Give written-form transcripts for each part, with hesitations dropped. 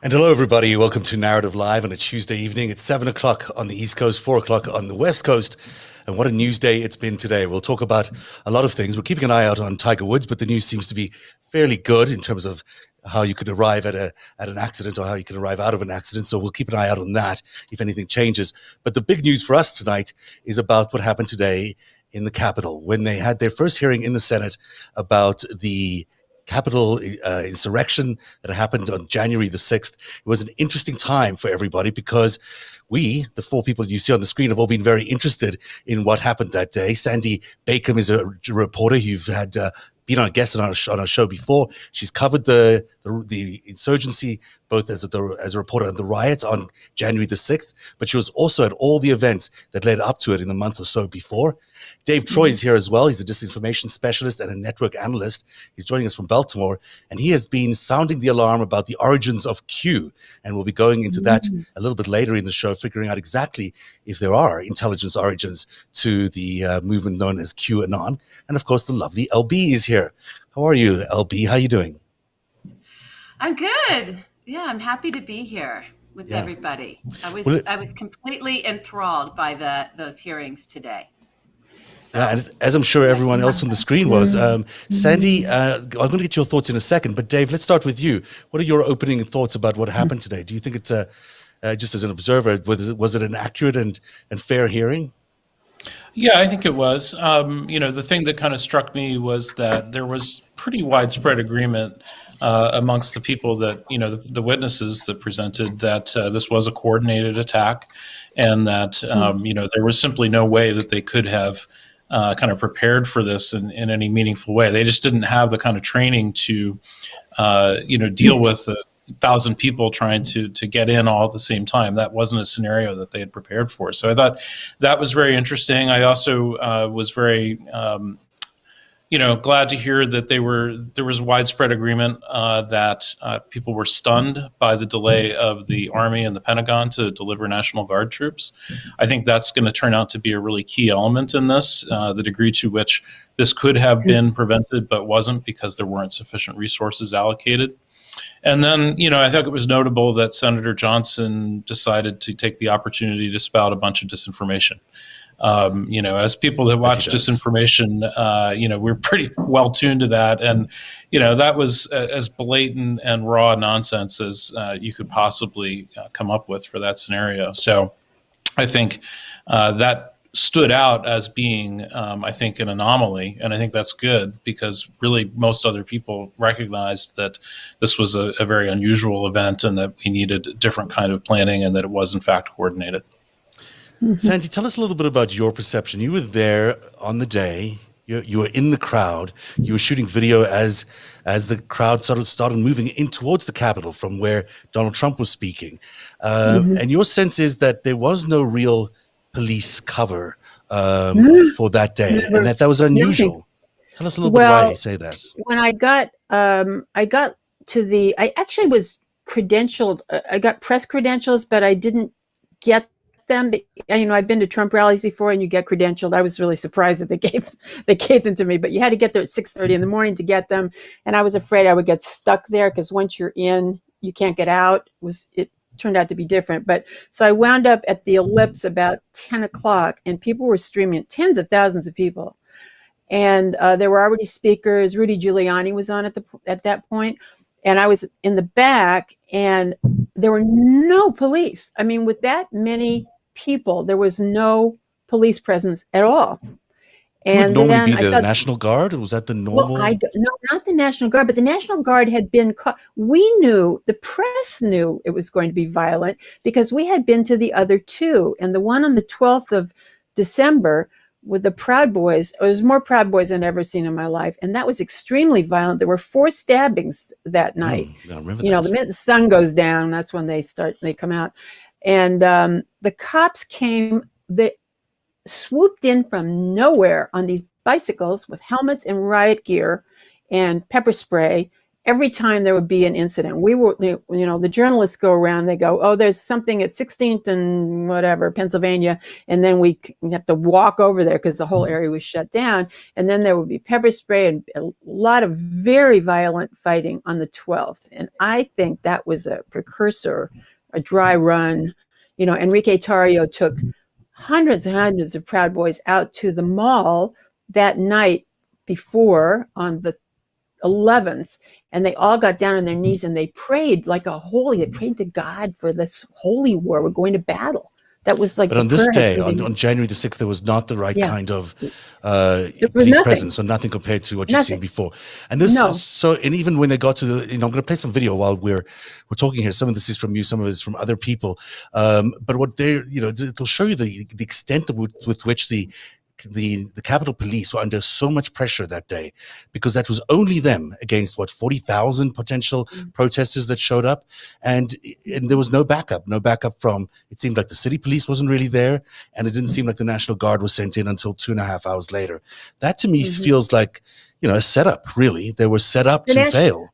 And hello, everybody. Welcome to Narrative Live on a Tuesday evening. It's 7 o'clock on the East Coast, 4 o'clock on the West Coast. And what a news day it's been today. We'll talk about a lot of things. We're keeping an eye out on Tiger Woods, but the news seems to be fairly good in terms of how you could arrive at an accident or how you can arrive out of an accident. So we'll keep an eye out on that if anything changes. But the big news for us tonight is about what happened today in the Capitol when they had their first hearing in the Senate about the Capitol insurrection that happened on January the 6th. It was an interesting time for everybody because we, the four people you see on the screen, have all been very interested in what happened that day. Sandy Bacon is a reporter who've had been on a guest on our show before. She's covered the insurgency both as a reporter on the riots on January the 6th, but she was also at all the events that led up to it in the month or so before. Dave Troy is here as well. He's a disinformation specialist and a network analyst. He's joining us from Baltimore, and he has been sounding the alarm about the origins of Q, and we'll be going into that a little bit later in the show, figuring out exactly if there are intelligence origins to the movement known as QAnon. And of course, the lovely LB is here. How are you, LB? How are you doing? I'm good. Yeah, I'm happy to be here with everybody. I was completely enthralled by those hearings today. So, and as I'm sure everyone else on the screen was. Sandy, I'm going to get your thoughts in a second, but Dave, let's start with you. What are your opening thoughts about what happened today? Do you think it's just as an observer, was it an accurate and fair hearing? Yeah, I think it was. The thing that kind of struck me was that there was pretty widespread agreement amongst the people that, the witnesses that presented that this was a coordinated attack and that, there was simply no way that they could have kind of prepared for this in any meaningful way. They just didn't have the kind of training to, deal with 1,000 people trying to get in all at the same time. That wasn't a scenario that they had prepared for. So I thought that was very interesting. I also was very, glad to hear that there was widespread agreement that people were stunned by the delay of the Army and the Pentagon to deliver National Guard troops. I think that's going to turn out to be a really key element in this, the degree to which this could have been prevented but wasn't because there weren't sufficient resources allocated. And then, I think it was notable that Senator Johnson decided to take the opportunity to spout a bunch of disinformation. As people that watch disinformation, we're pretty well tuned to that. And, that was as blatant and raw nonsense as you could possibly come up with for that scenario. So I think that stood out as being, I think, an anomaly. And I think that's good because really most other people recognized that this was a very unusual event and that we needed a different kind of planning and that it was in fact coordinated. Sandy, tell us a little bit about your perception. You were there on the day. You were in the crowd. You were shooting video as the crowd started moving in towards the Capitol from where Donald Trump was speaking. And your sense is that there was no real police cover for that day, and that was unusual. Tell us a little bit why you say that. When I got I actually was credentialed. I got press credentials, but I didn't get them. I've been to Trump rallies before, and you get credentialed. I was really surprised that they gave them to me, but you had to get there at 6:30 in the morning to get them, and I was afraid I would get stuck there because once you're in, you can't get out. It turned out to be different, but so I wound up at the Ellipse about 10 o'clock, and people were streaming, tens of thousands of people, and there were already speakers. Rudy Giuliani was on at that point. And I was in the back, and there were no police. I mean, with that many people, there was no police presence at all. And would normally be the National Guard, or was that the normal? Well, no, not the National Guard, but the National Guard had been caught. We knew, the press knew it was going to be violent because we had been to the other two. And the one on the 12th of December with the Proud Boys, it was more Proud Boys than I've ever seen in my life. And that was extremely violent. There were 4 stabbings that night. I remember that. The minute the sun goes down, that's when they come out. And the cops came, they swooped in from nowhere on these bicycles with helmets and riot gear and pepper spray every time there would be an incident, we were, the journalists go around, they go, oh, there's something at 16th and whatever, Pennsylvania. And then we have to walk over there because the whole area was shut down. And then there would be pepper spray and a lot of very violent fighting on the 12th. And I think that was a precursor, a dry run. Enrique Tarrio took hundreds and hundreds of Proud Boys out to the mall that night before on the 11th, and they all got down on their knees and they prayed they prayed to God for this holy war. We're going to battle. That was like. But on this day, on January the 6th, there was not the right kind of police presence, so nothing compared to what you've seen before. And this, and even when they got to the, I'm going to play some video while we're talking here. Some of this is from you, some of it is from other people. But what it'll show you the extent with which the Capitol Police were under so much pressure that day, because that was only them against 40,000 potential protesters that showed up, and there was no backup from. It seemed like the city police wasn't really there, and it didn't seem like the National Guard was sent in until 2.5 hours later. That to me feels like a setup. Really, they were set up to fail.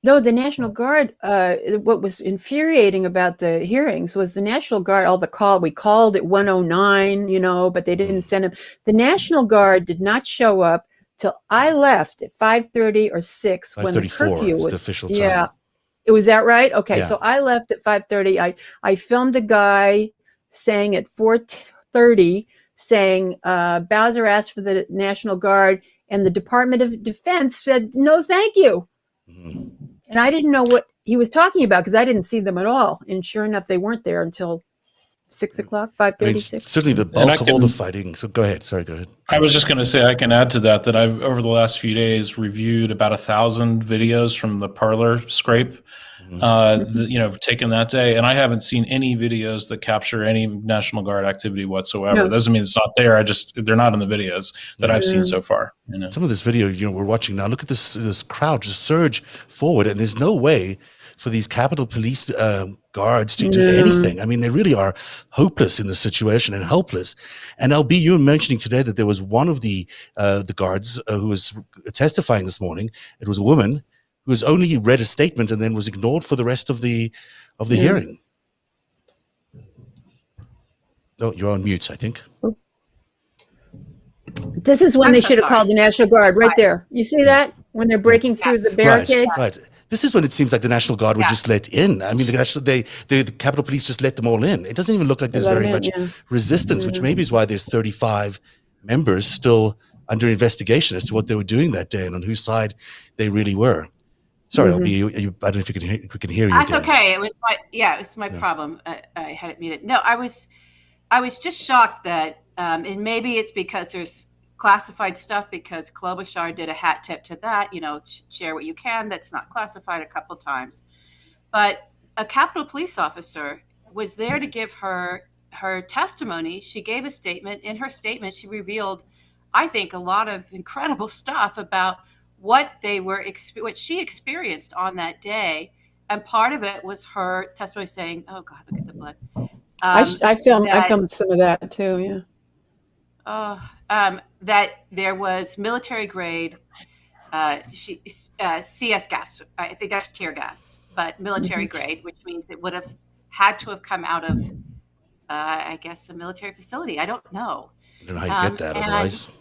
No, the National Guard, what was infuriating about the hearings was the National Guard, we called at 109, but they didn't send him. The National Guard did not show up till I left at 5:30 or 6 when the curfew was the official time. Yeah. Was that right? Okay. Yeah. So I left at 5:30. I filmed a guy saying at 4:30 saying Bowser asked for the National Guard and the Department of Defense said, no, thank you. Mm-hmm. And I didn't know what he was talking about because I didn't see them at all. And sure enough, they weren't there until 6 o'clock, 5:36. Certainly the bulk of all the fighting. So go ahead. Sorry, go ahead. I was just going to say, I can add to that I've, over the last few days, reviewed about 1,000 videos from the Parler scrape, taken that day. And I haven't seen any videos that capture any National Guard activity whatsoever. No. That doesn't mean it's not there. They're not in the videos that I've seen so far. Some of this video, we're watching now, look at this crowd just surge forward, and there's no way for these Capitol Police guards to do anything. I mean, they really are hopeless in this situation and helpless. And LB, you were mentioning today that there was one of the guards who was testifying this morning. It was a woman who has only read a statement and then was ignored for the rest of the hearing. Oh, you're on mute, I think. This is when they should have called the National Guard right there. You see that? When they're breaking through the barricades? Right. This is when it seems like the National Guard would just let in. I mean, the Capitol Police just let them all in. It doesn't even look like there's very much resistance, which maybe is why there's 35 members still under investigation as to what they were doing that day and on whose side they really were. Sorry, LB, I don't know if we can hear you. That's okay. It was my problem. I had it muted. No, I was just shocked that, and maybe it's because there's classified stuff, because Klobuchar did a hat tip to that, share what you can that's not classified a couple times. But a Capitol Police officer was there to give her testimony. She gave a statement. In her statement, she revealed, I think, a lot of incredible stuff about what she experienced on that day. And part of it was her testimony saying, oh God, look at the blood. I filmed some of that too. Yeah. That there was military grade CS gas. I think that's tear gas, but military grade, which means it would have had to have come out of, I guess, a military facility. I don't know. I don't know how you get that otherwise.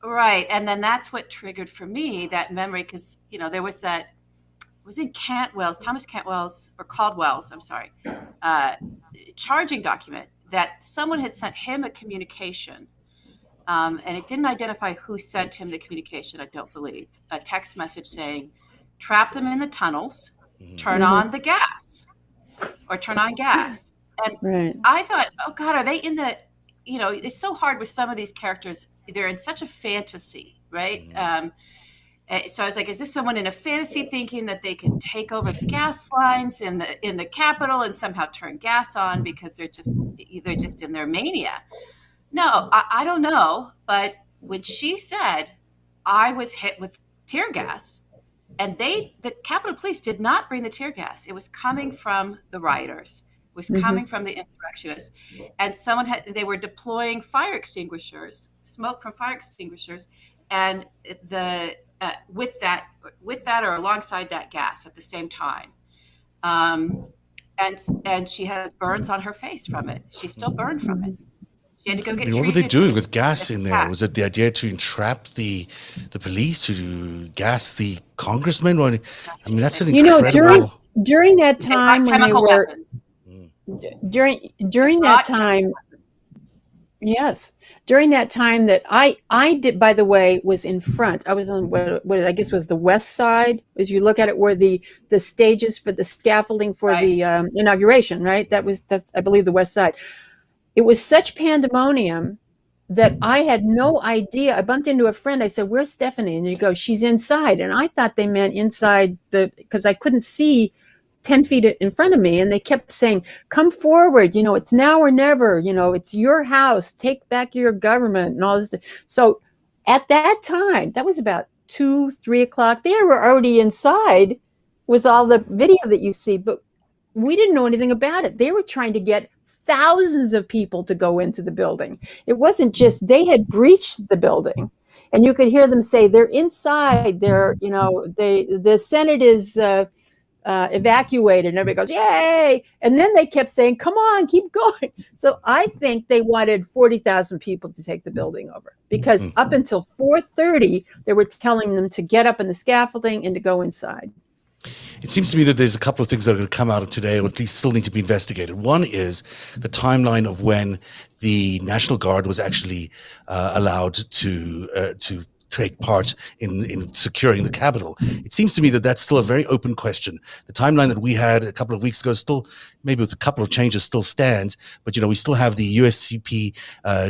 Right. And then that's what triggered for me that memory, because, there was that, it was in Thomas Cantwell's, or Caldwell's, I'm sorry, charging document that someone had sent him a communication. And it didn't identify who sent him the communication, I don't believe. A text message saying, trap them in the tunnels, turn on the gas, or turn on gas. And I thought, oh God, are they in the, it's so hard with some of these characters. They're in such a fantasy, right? So I was like, is this someone in a fantasy thinking that they can take over the gas lines in the Capitol and somehow turn gas on because they're just in their mania? No, I don't know. But when she said, I was hit with tear gas, and the Capitol Police did not bring the tear gas. It was coming from the rioters. It was coming from the insurrectionists. And they were deploying fire extinguishers, smoke from fire extinguishers. And the with that or alongside that gas at the same time. And she has burns on her face from it. She's still burned from it. She had to go I get mean, what were they treated doing for with gas this in there? attack. Was it the idea to entrap the police, to gas the congressman? Or, I mean, that's an incredible. during that They time brought when they chemical were weapons. during They that brought time, chemical weapons. yes, during that time that I did, by the way, was in front. I was on what I guess was the west side, as you look at it, where the stages for the scaffolding for Right. the inauguration, right? That's I believe the west side. It was such pandemonium that I had no idea. I bumped into a friend. I said, "Where's Stephanie?" And you go, "She's inside." And I thought they meant inside because I couldn't see 10 feet in front of me. And they kept saying, "Come forward. It's now or never. It's your house. Take back your government," and all this. So at that time, that was about 2, 3 o'clock. They were already inside with all the video that you see, but we didn't know anything about it. They were trying to get thousands of people to go into the building. It wasn't just they had breached the building, and you could hear them say they're inside. The Senate is evacuated, and everybody goes, "Yay!" And then they kept saying, "Come on, keep going." So I think they wanted 40,000 people to take the building over, because up until 4:30, they were telling them to get up in the scaffolding and to go inside. It seems to me that there's a couple of things that are going to come out of today, or at least still need to be investigated. One is the timeline of when the National Guard was actually allowed to take part in securing the Capitol. It seems to me that that's still a very open question. The timeline that we had a couple of weeks ago still, maybe with a couple of changes, still stands. But, we still have the USCP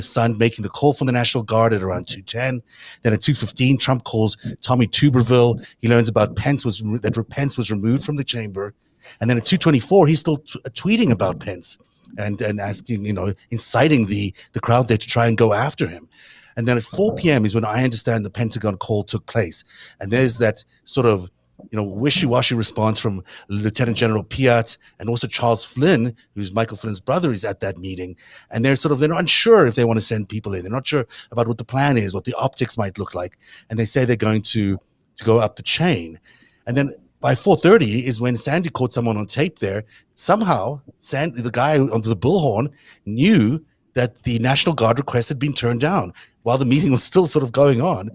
son making the call from the National Guard at around 2:10. Then at 2:15, Trump calls Tommy Tuberville. He learns about Pence was removed from the chamber. And then at 2:24, he's still tweeting about Pence and asking, inciting the crowd there to try and go after him. And then at 4 p.m. is when I understand the Pentagon call took place. And there's that sort of, wishy-washy response from Lieutenant General Piat and also Charles Flynn, who's Michael Flynn's brother, is at that meeting. And they're unsure if they want to send people in. They're not sure about what the plan is, what the optics might look like. And they say they're going to go up the chain. And then by 4:30 is when Sandy caught someone on tape there. Somehow, the guy on the bullhorn knew that the National Guard request had been turned down while the meeting was still sort of going on.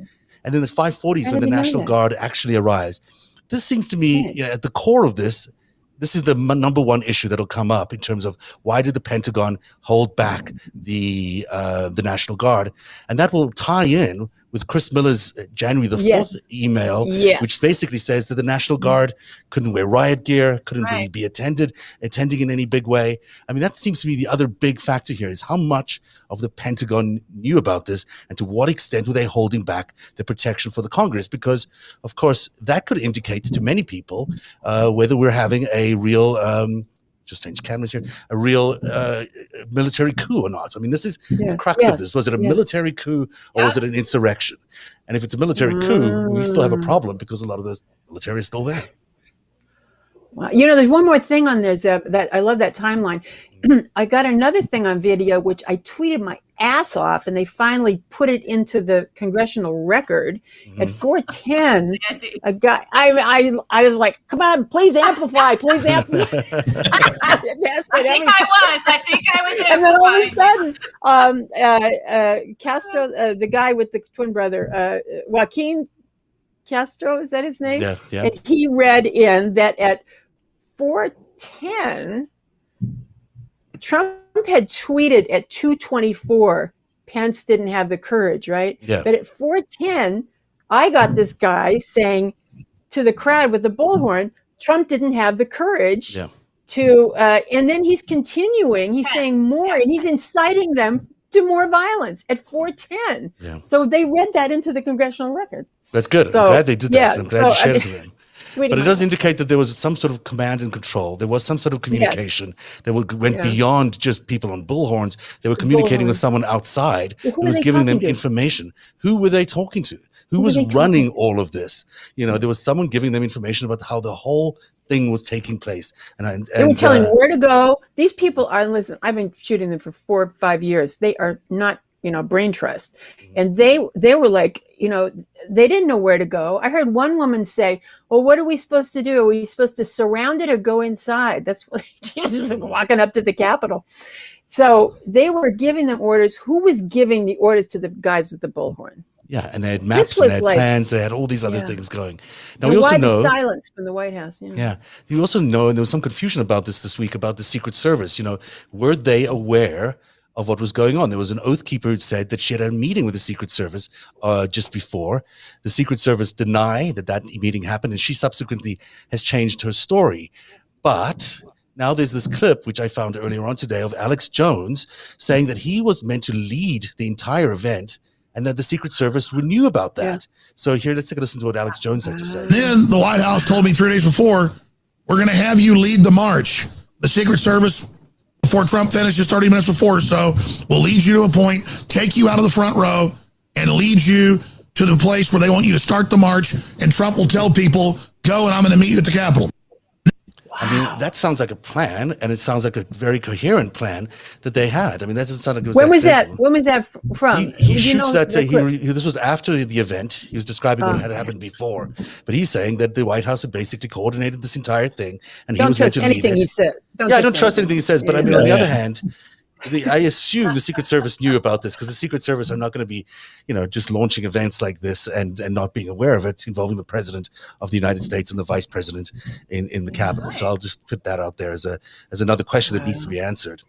And then at 5:40 is when the National Guard actually arrives. This seems to me, at the core of this is the number one issue that'll come up in terms of why did the Pentagon hold back the National Guard? And that will tie in with Chris Miller's January the 4th email, which basically says that the National Guard couldn't wear riot gear, couldn't really be attending in any big way. I mean, that seems to be the other big factor here, is how much of the Pentagon knew about this and to what extent were they holding back the protection for the Congress? Because, of course, that could indicate to many people whether we're having a real just change cameras here, a real military coup or not. I mean, this is the crux of this. Was it a military coup or was it an insurrection? And if it's a military coup, we still have a problem because a lot of the military is still there. Wow. There's one more thing on there, Zeb, that I love that timeline. I got another thing on video, which I tweeted my ass off, and they finally put it into the congressional record at 4:10. A guy, I was like, "Come on, please amplify, please amplify." I think I was And then all of a sudden, Castro, the guy with the twin brother, Joaquin Castro, is that his name? Yeah. And he read in that at 4:10, Trump had tweeted at 2:24, Pence didn't have the courage, right? Yeah. But at 4:10, I got this guy saying to the crowd with the bullhorn, Trump didn't have the courage to, and then he's continuing, he's saying more, and he's inciting them to more violence at 4:10. Yeah. So they read that into the congressional record. That's good. So, I'm glad they did that. yeah, I'm glad you shared it with them. But it does myself. indicate that there was some sort of command and control. There was some sort of communication that went beyond just people on bullhorns. They were communicating with someone outside who was giving them information. Who were they talking to? Who was running all of this? There was someone giving them information about how the whole thing was taking place. And they were telling them where to go. These people are, listen, I've been shooting them for 4 or 5 years. They are not brain trust. And they were like, they didn't know where to go. I heard one woman say, well, what are we supposed to do? Are we supposed to surround it or go inside? That's what she was just walking up to the Capitol. So they were giving them orders. Who was giving the orders to the guys with the bullhorn? Yeah, and they had maps and they had plans. They had all these other things going. Now, we also know silence from the White House. Yeah, you also know, and there was some confusion about this week about the Secret Service. Were they aware of what was going on? There was an oath keeper who said that she had a meeting with the Secret Service just before. The Secret Service denied that meeting happened, and she subsequently has changed her story. But now there's this clip, which I found earlier on today, of Alex Jones saying that he was meant to lead the entire event and that the Secret Service knew about that. Yeah. So here, let's take a listen to what Alex Jones had to say. Then the White House told me 3 days before, we're going to have you lead the march. The Secret Service, before Trump finishes 30 minutes before, so we'll lead you to a point, take you out of the front row, and lead you to the place where they want you to start the march, and Trump will tell people, go, and I'm going to meet you at the Capitol. I mean, that sounds like a plan, and it sounds like a very coherent plan that they had. I mean, that doesn't sound like it was When was that? When was that from? He shoots that. This was after the event. He was describing what had happened before, but he's saying that the White House had basically coordinated this entire thing, and he was meant to lead it. He said. I don't trust anything he says. But I mean, on the other hand, I assume the Secret Service knew about this, because the Secret Service are not going to be, just launching events like this and not being aware of it, involving the President of the United States and the Vice President in the Capitol. So I'll just put that out there as another question that needs to be answered.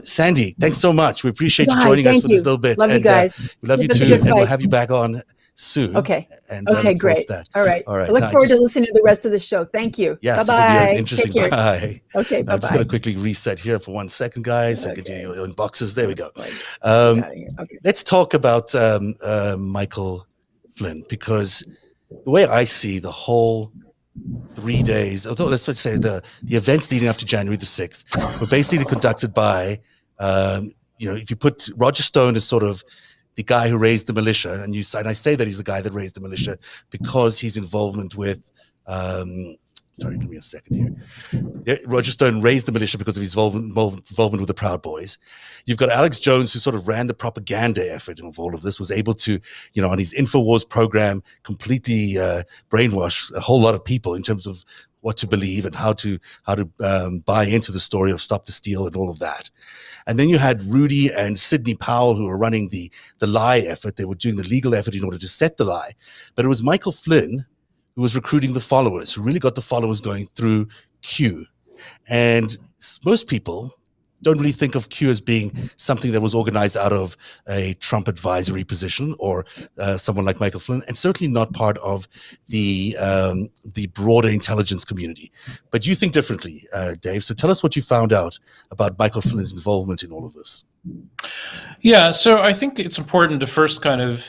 Sandy, thanks so much. We appreciate you joining us for this little bit. Love you guys. We love you too, and we'll have you back on soon. Okay. And, great. All right. I look forward to listening to the rest of the show. Thank you. Yes, bye-bye. Interesting. Bye. Okay, bye-bye. I'm just going to quickly reset here for 1 second, guys. Okay. Get your inboxes. There we go. Let's talk about Michael Flynn, because the way I see the whole 3 days, although let's say the events leading up to January the 6th were basically conducted by, if you put Roger Stone as sort of the guy who raised the militia, and I say that he's the guy that raised the militia because his involvement with, sorry, give me a second here. Roger Stone raised the militia because of his involvement with the Proud Boys. You've got Alex Jones, who sort of ran the propaganda effort of all of this, was able to, on his InfoWars program, completely brainwash a whole lot of people in terms of what to believe and how to buy into the story of Stop the Steal and all of that. And then you had Rudy and Sidney Powell, who were running the lie effort. They were doing the legal effort in order to set the lie. But it was Michael Flynn who was recruiting the followers, who really got the followers going through Q. And most people don't really think of Q as being something that was organized out of a Trump advisory position or someone like Michael Flynn, and certainly not part of the broader intelligence community. But you think differently, Dave. So tell us what you found out about Michael Flynn's involvement in all of this. Yeah, so I think it's important to first kind of,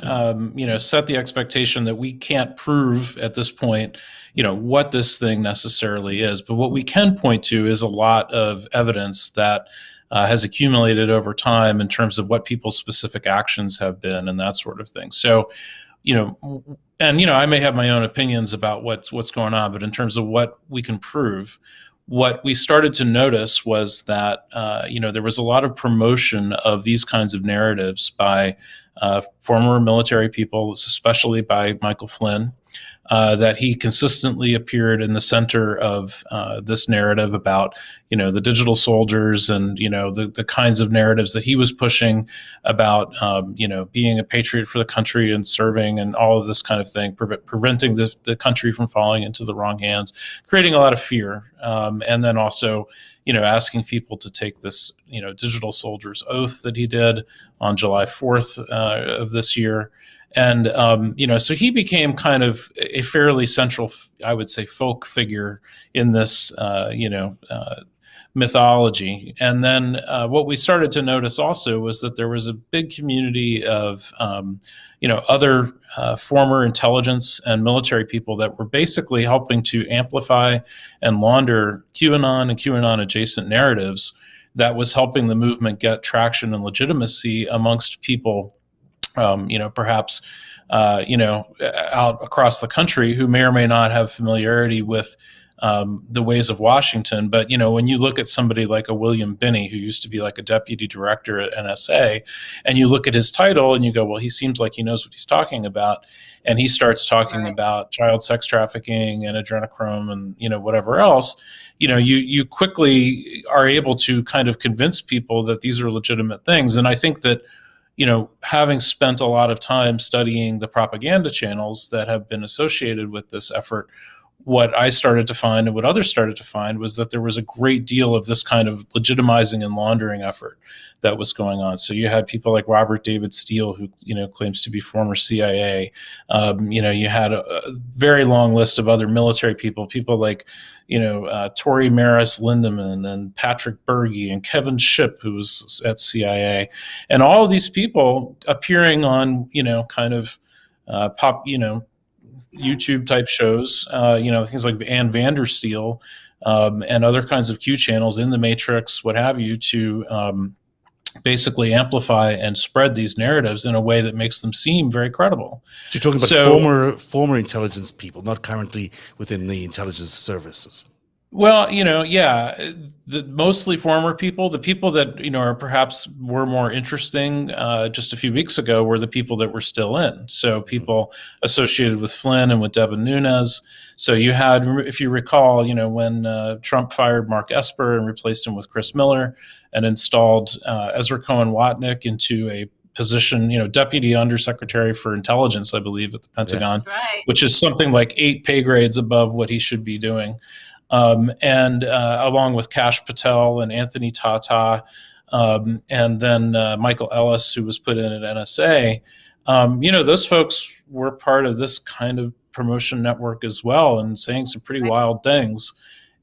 set the expectation that we can't prove at this point, what this thing necessarily is. But what we can point to is a lot of evidence that has accumulated over time in terms of what people's specific actions have been and that sort of thing. So, I may have my own opinions about what's going on, but in terms of what we can prove, what we started to notice was that, there was a lot of promotion of these kinds of narratives by former military people, especially by Michael Flynn, that he consistently appeared in the center of this narrative about, the digital soldiers and, the kinds of narratives that he was pushing about, being a patriot for the country and serving and all of this kind of thing, preventing the country from falling into the wrong hands, creating a lot of fear. And then also, asking people to take this, digital soldier's oath that he did on July 4th of this year. And, so he became kind of a fairly central, I would say, folk figure in this, mythology. And then what we started to notice also was that there was a big community of, other former intelligence and military people that were basically helping to amplify and launder QAnon and QAnon adjacent narratives that was helping the movement get traction and legitimacy amongst people perhaps, out across the country who may or may not have familiarity with the ways of Washington. But, when you look at somebody like a William Binney, who used to be like a deputy director at NSA, and you look at his title and you go, well, he seems like he knows what he's talking about. And he starts talking about child sex trafficking and adrenochrome and, whatever else, you quickly are able to kind of convince people that these are legitimate things. And I think that, having spent a lot of time studying the propaganda channels that have been associated with this effort, what I started to find and what others started to find was that there was a great deal of this kind of legitimizing and laundering effort that was going on. So you had people like Robert David Steele, who, claims to be former CIA. You had a very long list of other military people like, Tory Maris Lindemann and Patrick Berge and Kevin Shipp, who was at CIA. And all of these people appearing on, kind of YouTube type shows, things like Ann Vandersteel and other kinds of Q channels in the Matrix, what have you, to basically amplify and spread these narratives in a way that makes them seem very credible. So you're talking about former intelligence people, not currently within the intelligence services. Well, mostly former people. The people that, are perhaps were more interesting just a few weeks ago were the people that were still in. So people associated with Flynn and with Devin Nunes. So you had, if you recall, when Trump fired Mark Esper and replaced him with Chris Miller and installed Ezra Cohen Watnick into a position, Deputy Undersecretary for Intelligence, I believe, at the Pentagon, which is something like 8 pay grades above what he should be doing. And along with Kash Patel and Anthony Tata, and then Michael Ellis, who was put in at NSA, those folks were part of this kind of promotion network as well, and saying some pretty wild things.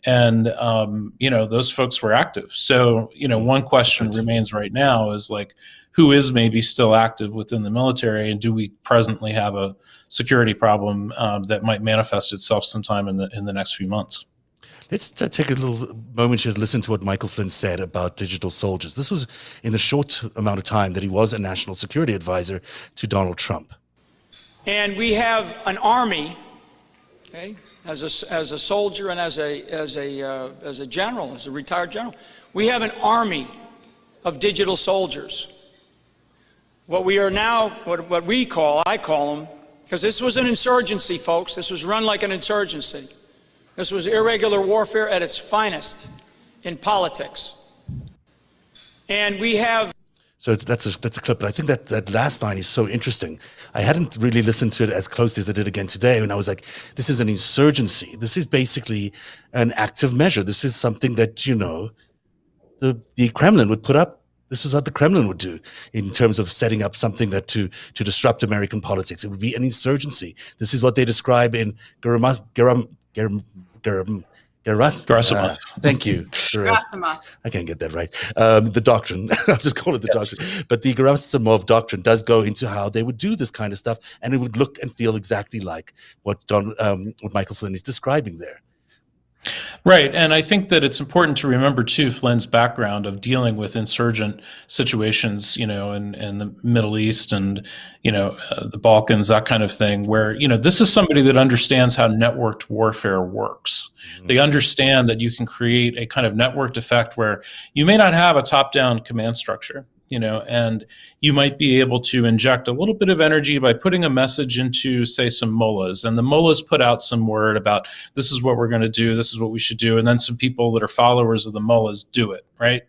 And, those folks were active. So, one question remains right now is like, who is maybe still active within the military, and do we presently have a security problem that might manifest itself sometime in the next few months? Let's take a little moment here to listen to what Michael Flynn said about digital soldiers. This was in the short amount of time that he was a national security advisor to Donald Trump. And we have an army, okay, as a soldier and as a general, as a retired general, we have an army of digital soldiers. What we are now, what I call them, because this was an insurgency, folks. This was run like an insurgency. This was irregular warfare at its finest in politics. And we have... So that's a clip, but I think that last line is so interesting. I hadn't really listened to it as closely as I did again today, and I was like, this is an insurgency. This is basically an active measure. This is something that, the Kremlin would put up. This is what the Kremlin would do in terms of setting up something that to disrupt American politics. It would be an insurgency. This is what they describe in Gerasimov. Thank you. Gerasimov. I can't get that right. The doctrine, I'll just call it the doctrine. But the Gerasimov doctrine does go into how they would do this kind of stuff, and it would look and feel exactly like what Michael Flynn is describing there. Right. And I think that it's important to remember, too, Flynn's background of dealing with insurgent situations, in the Middle East and, the Balkans, that kind of thing, where, this is somebody that understands how networked warfare works. Mm-hmm. They understand that you can create a kind of networked effect where you may not have a top-down command structure, and you might be able to inject a little bit of energy by putting a message into, say, some mullahs, and the mullahs put out some word about this is what we're going to do, this is what we should do, and then some people that are followers of the mullahs do it, right?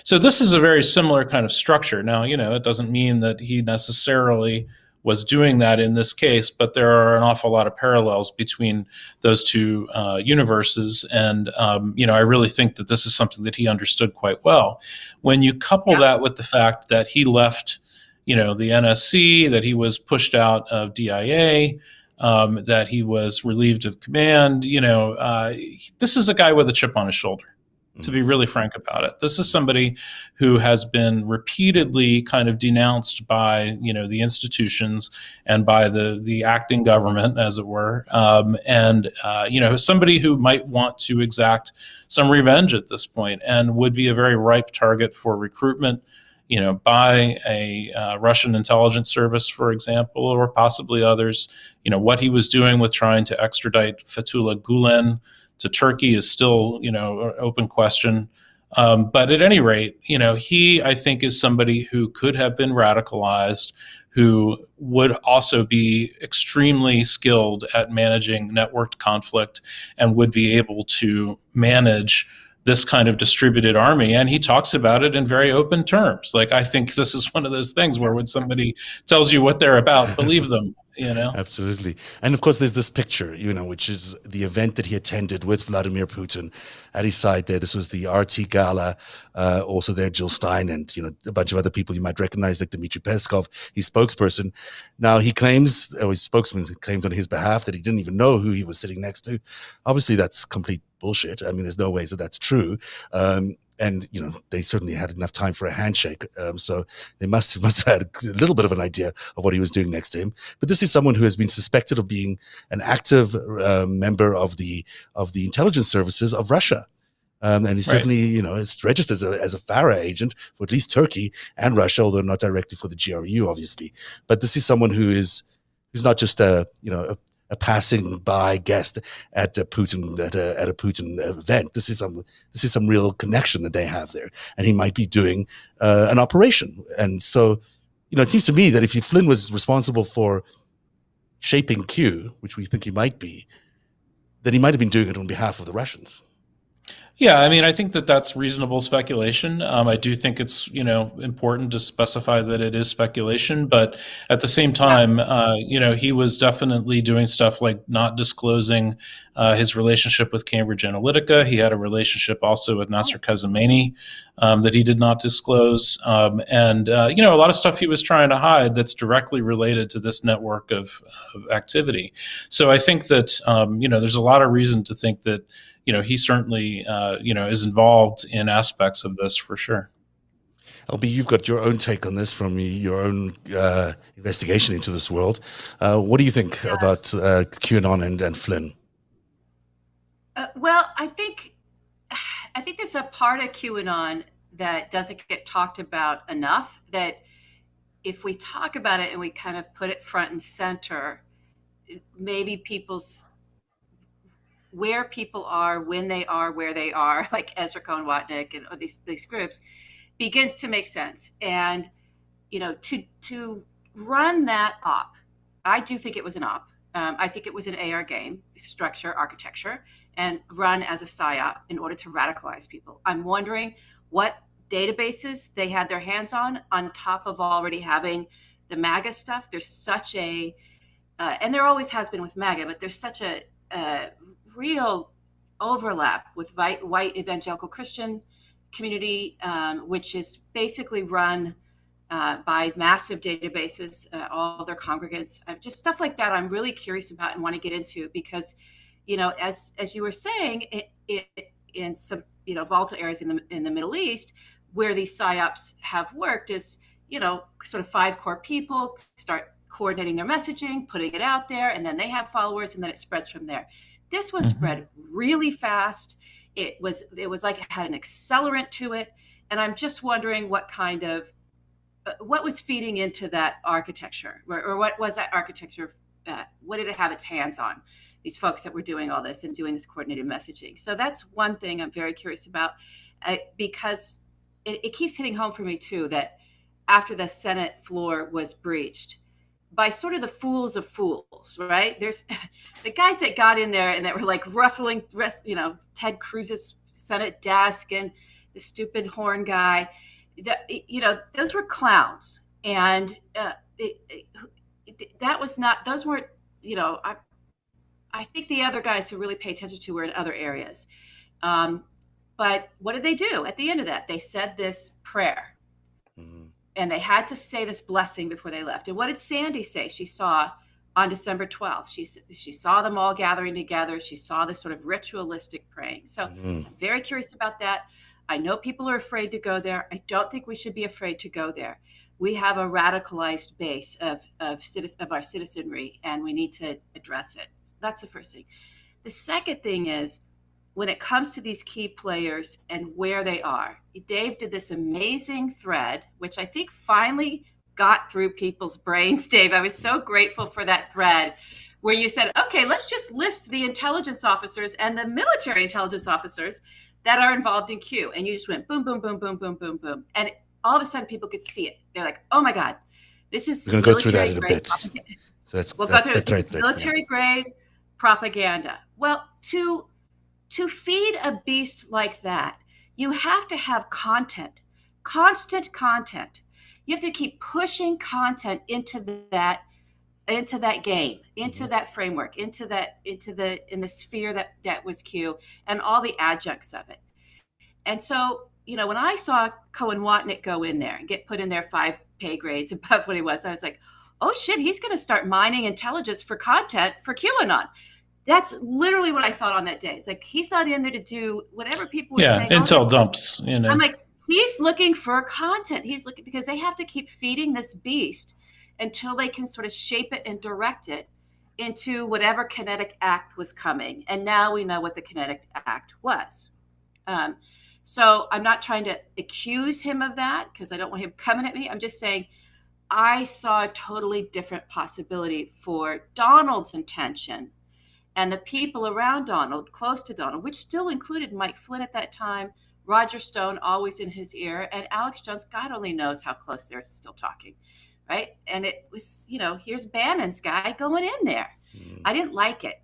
So this is a very similar kind of structure. Now, it doesn't mean that he necessarily was doing that in this case, but there are an awful lot of parallels between those two universes. And, I really think that this is something that he understood quite well. When you couple that with the fact that he left, the NSC, that he was pushed out of DIA, that he was relieved of command, this is a guy with a chip on his shoulder. To be really frank about it. This is somebody who has been repeatedly kind of denounced by, the institutions and by the acting government, as it were. Somebody who might want to exact some revenge at this point and would be a very ripe target for recruitment by a Russian intelligence service, for example, or possibly others. What he was doing with trying to extradite Fethullah Gulen to Turkey is still, an open question. But at any rate, he, I think, is somebody who could have been radicalized, who would also be extremely skilled at managing networked conflict and would be able to manage this kind of distributed army. And he talks about it in very open terms. Like, I think this is one of those things where when somebody tells you what they're about, believe them. Absolutely. And of course, there's this picture, which is the event that he attended with Vladimir Putin at his side there. This was the RT Gala, also there, Jill Stein, and, a bunch of other people you might recognize, like Dmitry Peskov, his spokesperson. Now, he claims, or his spokesman claimed on his behalf, that he didn't even know who he was sitting next to. Obviously, that's complete bullshit. I mean, there's no ways that that's true. And, they certainly had enough time for a handshake. So they must have had a little bit of an idea of what he was doing next to him. But this is someone who has been suspected of being an active member of the intelligence services of Russia. And he certainly, is registered as a FARA agent for at least Turkey and Russia, although not directly for the GRU, obviously. But this is someone who's not just a passing by guest at a Putin event. This is some real connection that they have there, and he might be doing an operation. And so, it seems to me that if Flynn was responsible for shaping Q, which we think he might be, then he might have been doing it on behalf of the Russians. Yeah, I mean, I think that that's reasonable speculation. I do think it's, important to specify that it is speculation, but at the same time, he was definitely doing stuff like not disclosing his relationship with Cambridge Analytica. He had a relationship also with Nasser Kazemeni that he did not disclose. And a lot of stuff he was trying to hide that's directly related to this network of activity. So I think that, there's a lot of reason to think that, he certainly, is involved in aspects of this for sure. LB, you've got your own take on this from your own investigation into this world. What do you think about QAnon and Flynn? Well, I think there's a part of QAnon that doesn't get talked about enough, that if we talk about it and we kind of put it front and center, maybe where people are, when they are, where they are, like Ezra Cohen Watnick and these groups, begins to make sense. And, to run that op, I do think it was an op. I think it was an AR game, structure, architecture, and run as a PSYOP in order to radicalize people. I'm wondering what databases they had their hands on top of already having the MAGA stuff. There's such a, and there always has been with MAGA, but there's such a real overlap with white evangelical Christian community, which is basically run by massive databases, all their congregants, just stuff like that. I'm really curious about and want to get into, because, as you were saying, in some volatile areas in the Middle East, where these PSYOPs have worked, is sort of 5 core people start coordinating their messaging, putting it out there, and then they have followers, and then it spreads from there. This one spread really fast. It was like it had an accelerant to it. And I'm just wondering what kind of, what was feeding into that architecture, or what was that architecture? What did it have its hands on? These folks that were doing all this and doing this coordinated messaging. So that's one thing I'm very curious about, because it keeps hitting home for me too, that after the Senate floor was breached, by sort of the fools of fools, right? There's the guys that got in there and that were like ruffling, Ted Cruz's Senate desk and the stupid horn guy. Those were clowns, and that was not. Those weren't. I think the other guys who really pay attention to were in other areas. But what did they do at the end of that? They said this prayer. And they had to say this blessing before they left. And what did Sandy say? She saw on December 12th. She saw them all gathering together. She saw this sort of ritualistic praying. So I'm very curious about that. I know people are afraid to go there. I don't think we should be afraid to go there. We have a radicalized base of our citizenry, and we need to address it. That's the first thing. The second thing is, when it comes to these key players and where they are, Dave did this amazing thread, which I think finally got through people's brains. Dave, I was so grateful for that thread where you said, okay, let's just list the intelligence officers and the military intelligence officers that are involved in Q. And you just went boom, boom, boom, boom, boom, boom, boom. And all of a sudden people could see it. They're like, oh my God, this is We're going to go through that in a bit. So we'll go through this military grade propaganda. Well, to feed a beast like that, you have to have content, constant content. You have to keep pushing content into that game, into that framework, in the sphere that was Q, and all the adjuncts of it. And so, when I saw Cohen Watnick go in there and get put in there 5 pay grades above what he was, I was like, oh shit, he's going to start mining intelligence for content for QAnon. That's literally what I thought on that day. It's like, he's not in there to do whatever people were saying. Yeah, intel dumps. I'm like, he's looking for content. He's looking, because they have to keep feeding this beast until they can sort of shape it and direct it into whatever kinetic act was coming. And now we know what the kinetic act was. So I'm not trying to accuse him of that because I don't want him coming at me. I'm just saying I saw a totally different possibility for Donald's intention and the people around Donald, close to Donald, which still included Mike Flynn at that time, Roger Stone always in his ear, and Alex Jones, God only knows how close they're still talking, right? And it was, here's Bannon's guy going in there. I didn't like it.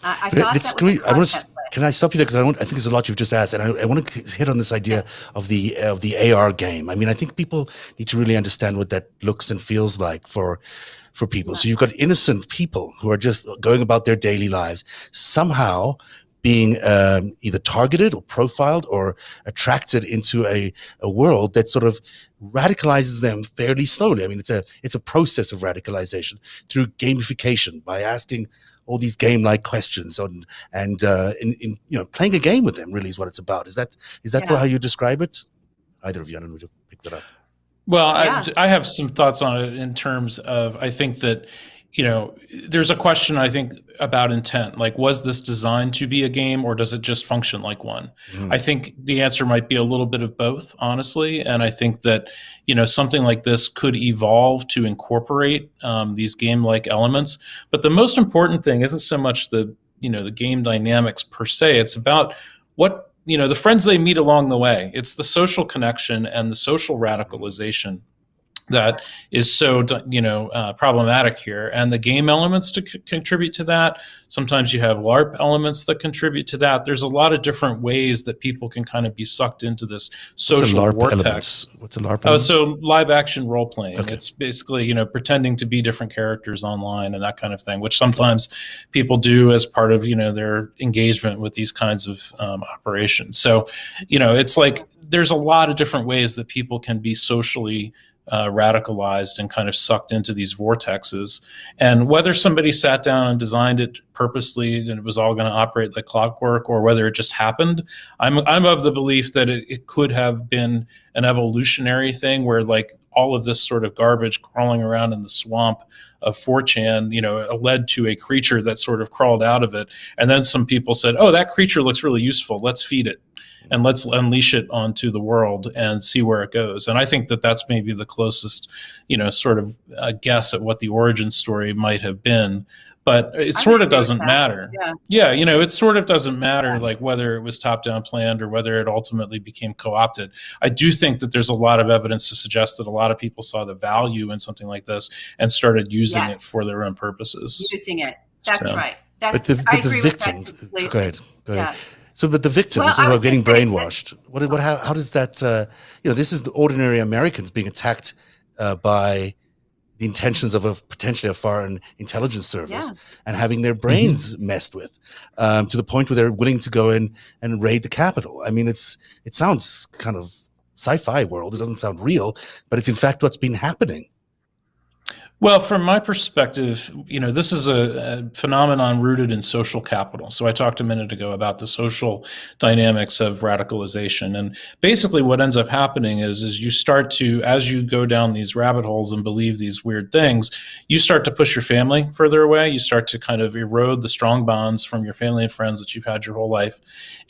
I thought that was can I stop you there? Because I think there's a lot you've just asked, and I want to hit on this idea of the AR game. I mean, I think people need to really understand what that looks and feels like for people. So you've got innocent people who are just going about their daily lives, somehow being either targeted or profiled or attracted into a world that sort of radicalizes them fairly slowly. I mean, it's a process of radicalization through gamification by asking all these game-like questions and playing a game with them really is what it's about. Is that how you describe it? Either of you, I don't know, to pick that up. Well, I have some thoughts on it in terms of, I think that, there's a question, I think, about intent. Like, was this designed to be a game or does it just function like one? I think the answer might be a little bit of both, honestly. And I think that, something like this could evolve to incorporate these game-like elements. But the most important thing isn't so much the game dynamics per se. It's about what, the friends they meet along the way. It's the social connection and the social radicalization that is so problematic here, and the game elements to contribute to that. Sometimes you have LARP elements that contribute to that. There's a lot of different ways that people can kind of be sucked into this social vortex. What's a LARP element? So live action role playing. Okay. It's basically pretending to be different characters online and that kind of thing, which sometimes people do as part of their engagement with these kinds of operations. So it's like there's a lot of different ways that people can be socially radicalized and kind of sucked into these vortexes. And whether somebody sat down and designed it purposely and it was all going to operate like clockwork, or whether it just happened, I'm of the belief that it could have been an evolutionary thing where like all of this sort of garbage crawling around in the swamp of 4chan, led to a creature that sort of crawled out of it. And then some people said, oh, that creature looks really useful. Let's feed it. And let's unleash it onto the world and see where it goes. And I think that that's maybe the closest, sort of guess at what the origin story might have been. But it sort of doesn't matter. Yeah, it sort of doesn't matter like whether it was top-down planned or whether it ultimately became co-opted. I do think that there's a lot of evidence to suggest that a lot of people saw the value in something like this and started using it for their own purposes. Using it. That's right. But the victim. Go ahead. Yeah. So, but the victims who are getting brainwashed, how does that, this is the ordinary Americans being attacked by the intentions of potentially a foreign intelligence service and having their brains messed with to the point where they're willing to go in and raid the Capitol. I mean, it sounds kind of sci-fi world. It doesn't sound real, but it's in fact what's been happening. Well, from my perspective, this is a phenomenon rooted in social capital. So I talked a minute ago about the social dynamics of radicalization. And basically what ends up happening is you start to, as you go down these rabbit holes and believe these weird things, you start to push your family further away. You start to kind of erode the strong bonds from your family and friends that you've had your whole life.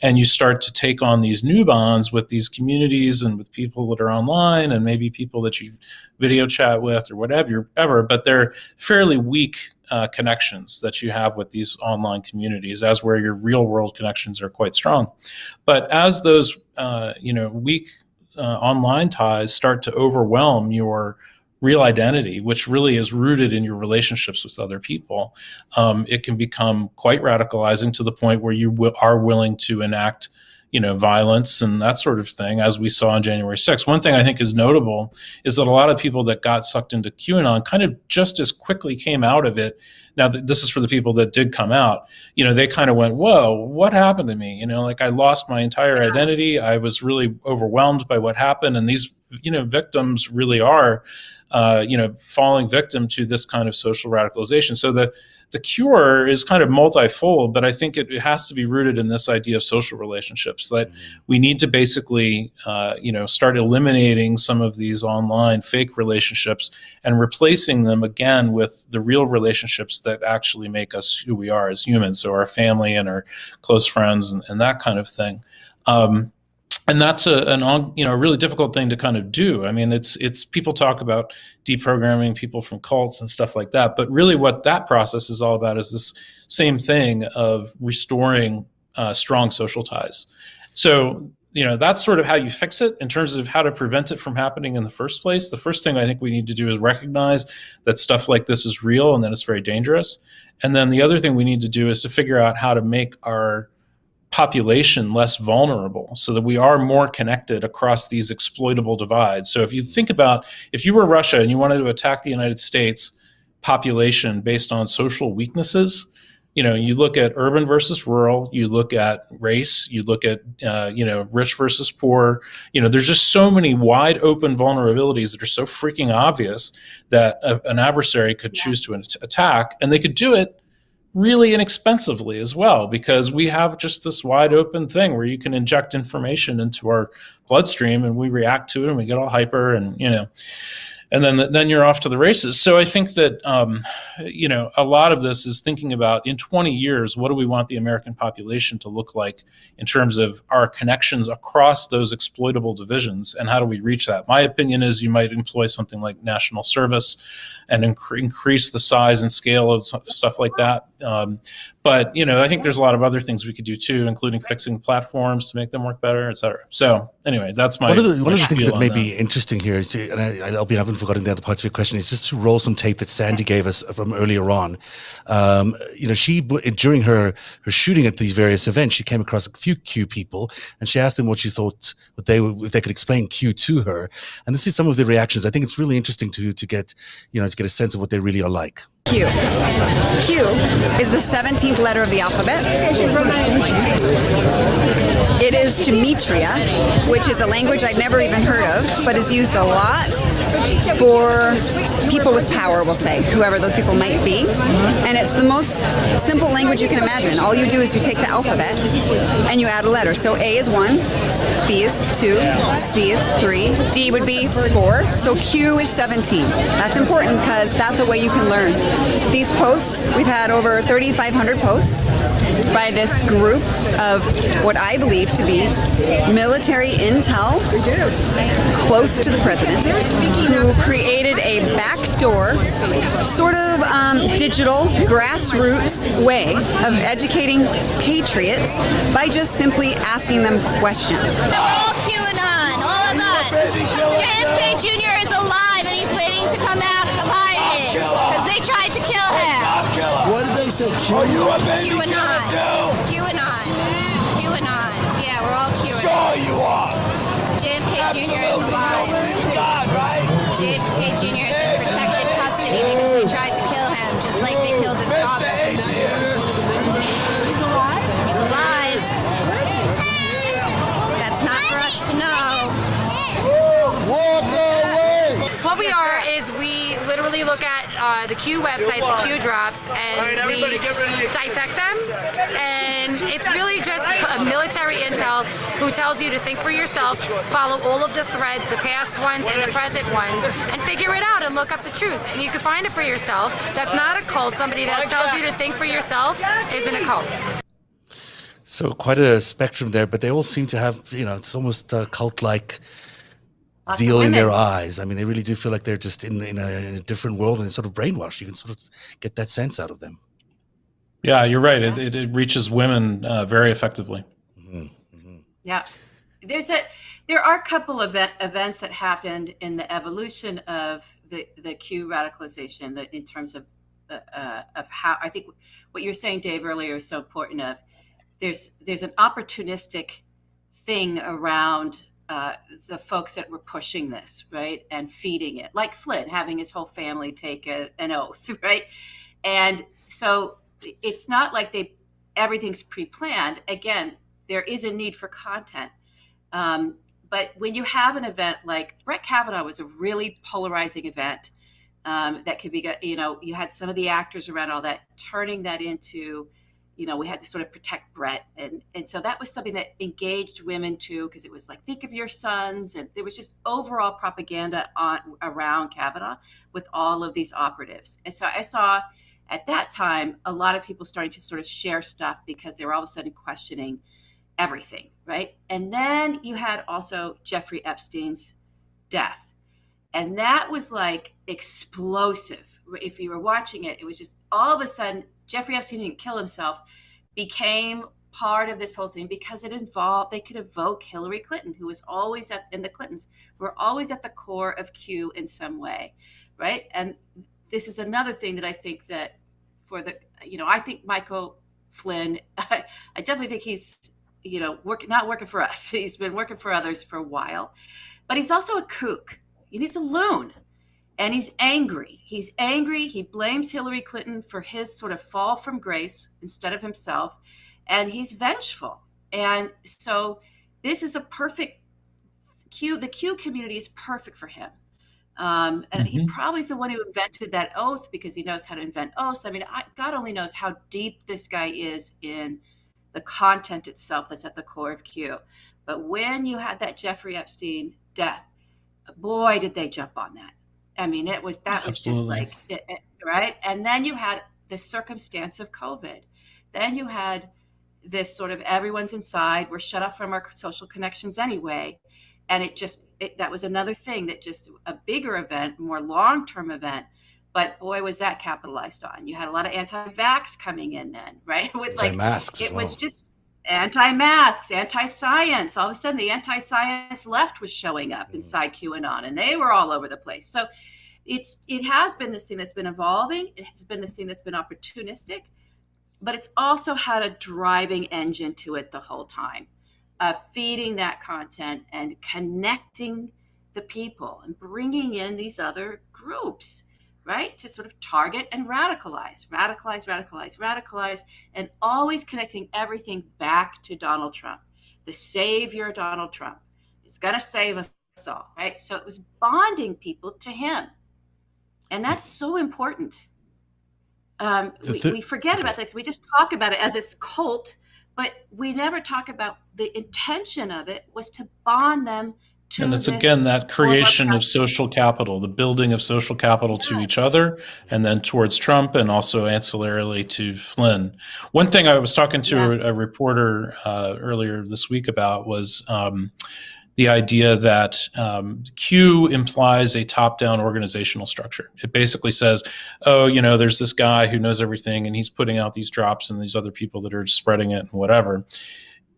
And you start to take on these new bonds with these communities and with people that are online and maybe people that you video chat with or whatever, but they're fairly weak connections that you have with these online communities, as where your real world connections are quite strong. But as those weak online ties start to overwhelm your real identity, which really is rooted in your relationships with other people, it can become quite radicalizing to the point where you are willing to enact violence and that sort of thing, as we saw on January 6th. One thing I think is notable is that a lot of people that got sucked into QAnon kind of just as quickly came out of it. Now, this is for the people that did come out. They kind of went, whoa, what happened to me? I lost my entire identity. I was really overwhelmed by what happened. And these, victims really are, falling victim to this kind of social radicalization. So the cure is kind of multifold, but I think it has to be rooted in this idea of social relationships, that we need to basically, start eliminating some of these online fake relationships and replacing them again with the real relationships that actually make us who we are as humans. So our family and our close friends and that kind of thing. And that's a really difficult thing to kind of do. I mean, it's people talk about deprogramming people from cults and stuff like that, but really what that process is all about is this same thing of restoring strong social ties. So, that's sort of how you fix it in terms of how to prevent it from happening in the first place. The first thing I think we need to do is recognize that stuff like this is real and that it's very dangerous. And then the other thing we need to do is to figure out how to make our population less vulnerable so that we are more connected across these exploitable divides. So if you think about, if you were Russia and you wanted to attack the United States population based on social weaknesses, you look at urban versus rural, you look at race, you look at, rich versus poor, there's just so many wide open vulnerabilities that are so freaking obvious that an adversary could choose to attack, and they could do it really inexpensively as well, because we have just this wide open thing where you can inject information into our bloodstream and we react to it and we get all hyper and, and then you're off to the races. So I think that, a lot of this is thinking about, in 20 years, what do we want the American population to look like in terms of our connections across those exploitable divisions, and how do we reach that? My opinion is you might employ something like national service and increase the size and scale of stuff like that. But, I think there's a lot of other things we could do too, including fixing platforms to make them work better, et cetera. So anyway, that's my one of the things that may be interesting here is, and I haven't forgotten the other parts of your question, is just to roll some tape that Sandy gave us from earlier on. She, during her shooting at these various events, she came across a few Q people, and she asked them what she thought, if they could explain Q to her. And this is some of the reactions. I think it's really interesting to get a sense of what they really are like. Q. Q is the 17th letter of the alphabet. It is gematria, which is a language I'd never even heard of, but is used a lot for people with power, we'll say, whoever those people might be. And it's the most simple language you can imagine. All you do is you take the alphabet and you add a letter. So A is 1, B is 2, C is 3, D would be 4, so Q is 17. That's important because that's a way you can learn. These posts, we've had over 3,500 posts by this group of what I believe to be military intel close to the president, who created a backdoor, sort of digital, grassroots way of educating patriots by just simply asking them questions. All QAnon, all of us. JFK Jr. is alive and he's waiting to come out of hiding because they tried to kill him. What did they say? QAnon. QAnon. QAnon. Yeah, we're all QAnon. Sure you are. JFK Jr. is alive. JFK Jr. is in protected custody because they tried to kill him, just like they killed his father. He's alive? He's alive. That's not for us to know. Walk away. What we are is we literally look at the Q websites, the Q drops, and we dissect them. And it's really just a military intel who tells you to think for yourself, follow all of the threads, the past ones and the present ones, and figure it out and look up the truth. And you can find it for yourself. That's not a cult. Somebody that tells you to think for yourself isn't a cult. So quite a spectrum there, but they all seem to have, it's almost cult-like zeal in their eyes. I mean, they really do feel like they're just in a different world and sort of brainwashed. You can sort of get that sense out of them. Yeah, you're right. It reaches women very effectively. Yeah. There are a couple of events that happened in the evolution of the Q radicalization in terms of how, I think what you were saying, Dave, earlier is so important. There's an opportunistic thing around the folks that were pushing this, right, and feeding it, like Flynn having his whole family take an oath, right? And so it's not like everything's pre-planned. Again, there is a need for content. But when you have an event like Brett Kavanaugh was a really polarizing event that could be, you had some of the actors around all that turning that into, we had to sort of protect Brett. And so that was something that engaged women too, because it was like, think of your sons. And there was just overall propaganda around Kavanaugh with all of these operatives. And so I saw at that time, a lot of people starting to sort of share stuff because they were all of a sudden questioning everything, right? And then you had also Jeffrey Epstein's death. And that was like explosive. If you were watching it, it was just all of a sudden, Jeffrey Epstein didn't kill himself, became part of this whole thing because they could evoke Hillary Clinton, who was always and the Clintons were always at the core of Q in some way, right? And this is another thing that I think that I think Michael Flynn, I definitely think he's, not working for us. He's been working for others for a while, but he's also a kook. He's a loon. And he's angry. He's angry. He blames Hillary Clinton for his sort of fall from grace instead of himself. And he's vengeful. And so this is a perfect Q. The Q community is perfect for him. And he probably is the one who invented that oath because he knows how to invent oaths. I mean, God only knows how deep this guy is in the content itself that's at the core of Q. But when you had that Jeffrey Epstein death, boy, did they jump on that. I mean, that was just like, right? And then you had the circumstance of COVID. Then you had this sort of everyone's inside. We're shut off from our social connections anyway. And that was another thing that just a bigger event, more long-term event. But boy, was that capitalized on. You had a lot of anti-vax coming in then, right? With anti-masks. It was just anti-masks, anti-science. All of a sudden, the anti-science left was showing up inside QAnon, and they were all over the place. So it has been this thing that's been evolving. It has been this thing that's been opportunistic, but it's also had a driving engine to it the whole time, feeding that content and connecting the people and bringing in these other groups, right, to sort of target and radicalize, and always connecting everything back to Donald Trump, the savior Donald Trump. It's going to save us all, right? So it was bonding people to him. And that's so important. We forget about this. We just talk about it as a cult, but we never talk about the intention of it was to bond them to. And it's again that creation of social capital, the building of social capital to each other, and then towards Trump, and also ancillarily to Flynn. One thing I was talking to a reporter earlier this week about was the idea that Q implies a top-down organizational structure. It basically says, there's this guy who knows everything, and he's putting out these drops, and these other people that are spreading it and whatever.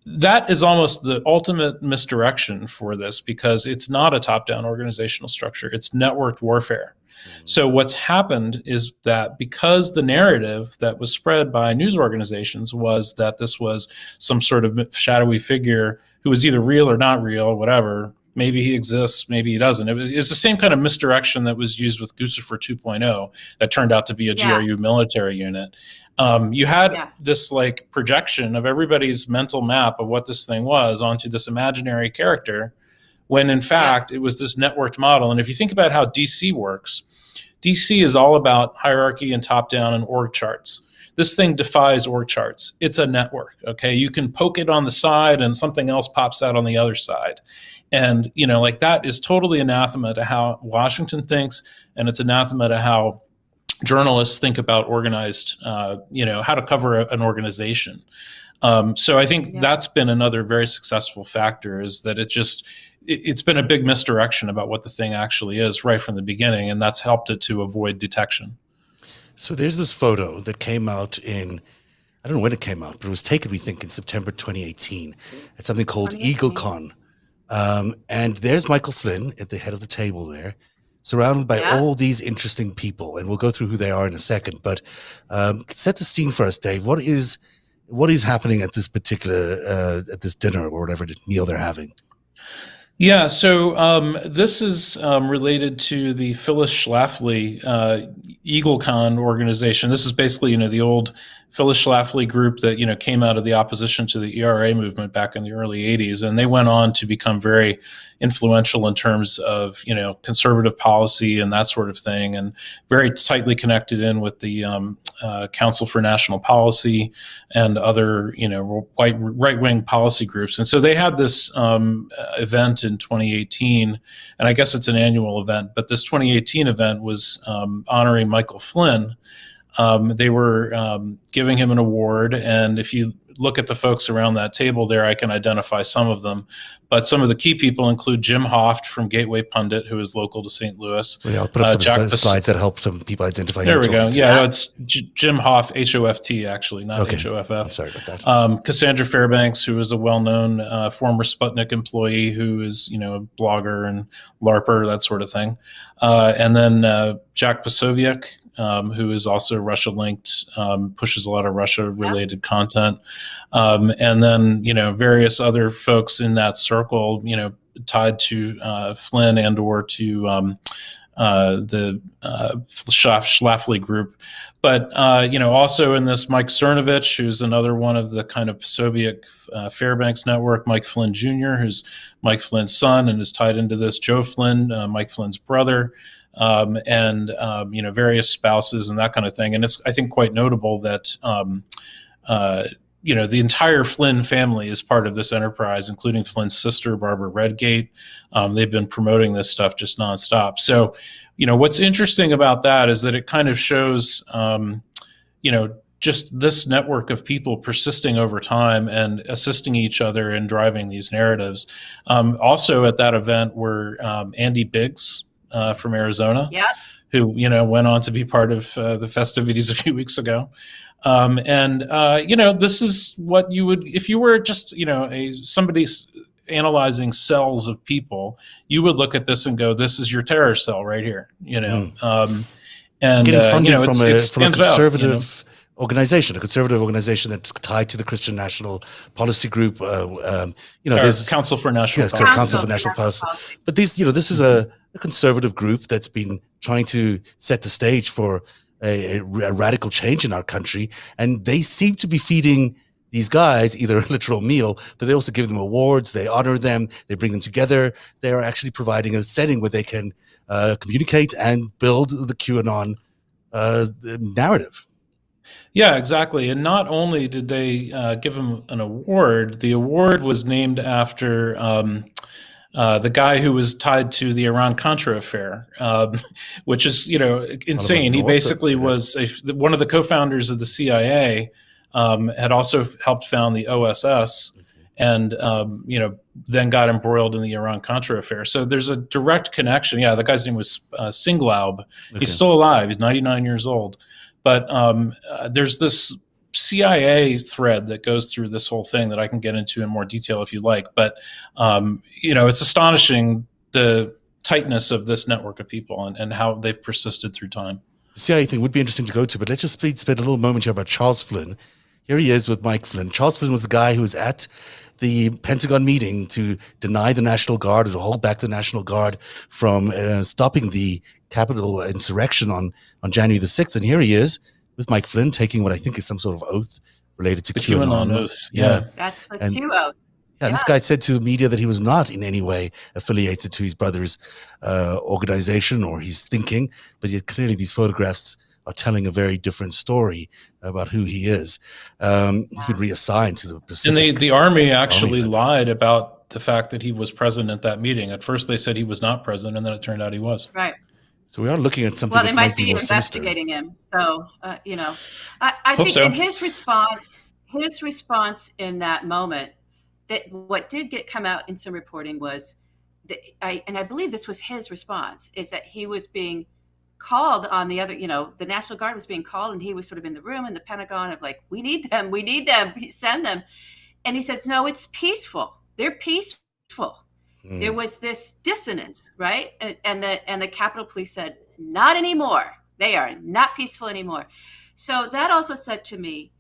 That is almost the ultimate misdirection for this, because it's not a top-down organizational structure. It's networked warfare. So what's happened is that because the narrative that was spread by news organizations was that this was some sort of shadowy figure who was either real or not real, or whatever. Maybe he exists, maybe he doesn't. It's the same kind of misdirection that was used with Guccifer 2.0 that turned out to be a GRU military unit. You had this like projection of everybody's mental map of what this thing was onto this imaginary character, when in fact it was this networked model. And if you think about how DC works, DC is all about hierarchy and top down and org charts. This thing defies org charts. It's a network, okay? You can poke it on the side and something else pops out on the other side. And, like that is totally anathema to how Washington thinks, and it's anathema to how journalists think about organized, how to cover an organization. So I think that's been another very successful factor, is that it's been a big misdirection about what the thing actually is right from the beginning, and that's helped it to avoid detection. So there's this photo that came out I don't know when it came out, but it was taken, we think, in September 2018 at something called EagleCon. And there's Michael Flynn at the head of the table there, surrounded by all these interesting people. And we'll go through who they are in a second. But set the scene for us, Dave. What is happening at this particular, at this dinner or whatever meal they're having? Yeah, so this is related to the Phyllis Schlafly EagleCon organization. This is basically, the old Phyllis Schlafly group that, came out of the opposition to the ERA movement back in the early 80s. And they went on to become very influential in terms of, conservative policy and that sort of thing, and very tightly connected in with the Council for National Policy and other, right-wing policy groups. And so they had this event in 2018, and I guess it's an annual event, but this 2018 event was honoring Michael Flynn. They were giving him an award, and if you look at the folks around that table there, I can identify some of them. But some of the key people include Jim Hoft from Gateway Pundit, who is local to St. Louis. Well, I'll put up some slides that help some people identify. There we go. Yeah, no, it's Jim Hoft, H-O-F-T, actually, not H-O-F-F. I'm sorry about that. Cassandra Fairbanks, who is a well-known former Sputnik employee who is, a blogger and LARPer, that sort of thing. And then Jack Posobiec, who is also Russia-linked, pushes a lot of Russia-related content. And then, various other folks in that circle, tied to Flynn and or to the Schlafly group. But, also in this, Mike Cernovich, who's another one of the kind of Posobiec Fairbanks network, Mike Flynn Jr., who's Mike Flynn's son and is tied into this, Joe Flynn, Mike Flynn's brother, and various spouses and that kind of thing. And it's, I think, quite notable that the entire Flynn family is part of this enterprise, including Flynn's sister, Barbara Redgate. They've been promoting this stuff just nonstop. So, what's interesting about that is that it kind of shows, just this network of people persisting over time and assisting each other in driving these narratives. Also at that event were Andy Biggs, from Arizona, who, went on to be part of the festivities a few weeks ago. This is what you would, if you were just, somebody analyzing cells of people, you would look at this and go, this is your terror cell right here, and getting funding from a conservative organization, a conservative organization that's tied to the Christian National Policy Group. There's Council for National Policy. Council for National Policy. But this is a conservative group that's been trying to set the stage for a radical change in our country, and they seem to be feeding these guys either a literal meal, but they also give them awards, they honor them, they bring them together. They are actually providing a setting where they can communicate and build the QAnon narrative. Yeah, exactly. And not only did they give him an award, the award was named after the guy who was tied to the Iran-Contra affair, which is, insane. He basically was one of the co-founders of the CIA, had also helped found the OSS, and, then got embroiled in the Iran-Contra affair. So there's a direct connection. Yeah, the guy's name was Singlaub. Okay. He's still alive. He's 99 years old. But there's this CIA thread that goes through this whole thing that I can get into in more detail if you like. But, it's astonishing the tightness of this network of people and how they've persisted through time. The CIA thing would be interesting to go to, but let's just spend a little moment here about Charles Flynn. Here he is with Mike Flynn. Charles Flynn was the guy who was at the Pentagon meeting to deny the National Guard or to hold back the National Guard from stopping the Capitol insurrection on January the 6th. And here he is with Mike Flynn taking what I think is some sort of oath related to QAnon. oath. Yeah. That's the Q oath. Yeah, this guy said to the media that he was not in any way affiliated to his brother's organization or his thinking, but yet clearly these photographs are telling a very different story about who he is. He's been reassigned to the Pacific. And the Army actually lied about the fact that he was present at that meeting. At first they said he was not present, and then it turned out he was. Right. So we are looking at something Well, they that might be be more sinister. investigating him. So, I Hope think so. in his response in that moment, that what did come out in some reporting was that I believe this was his response, is that he was being called on the other, the National Guard was being called, and he was sort of in the room in the Pentagon of like, we need them, send them. And he says, no, it's peaceful. They're peaceful. There was this dissonance, right? And the Capitol Police said, not anymore. They are not peaceful anymore. So that also said to me,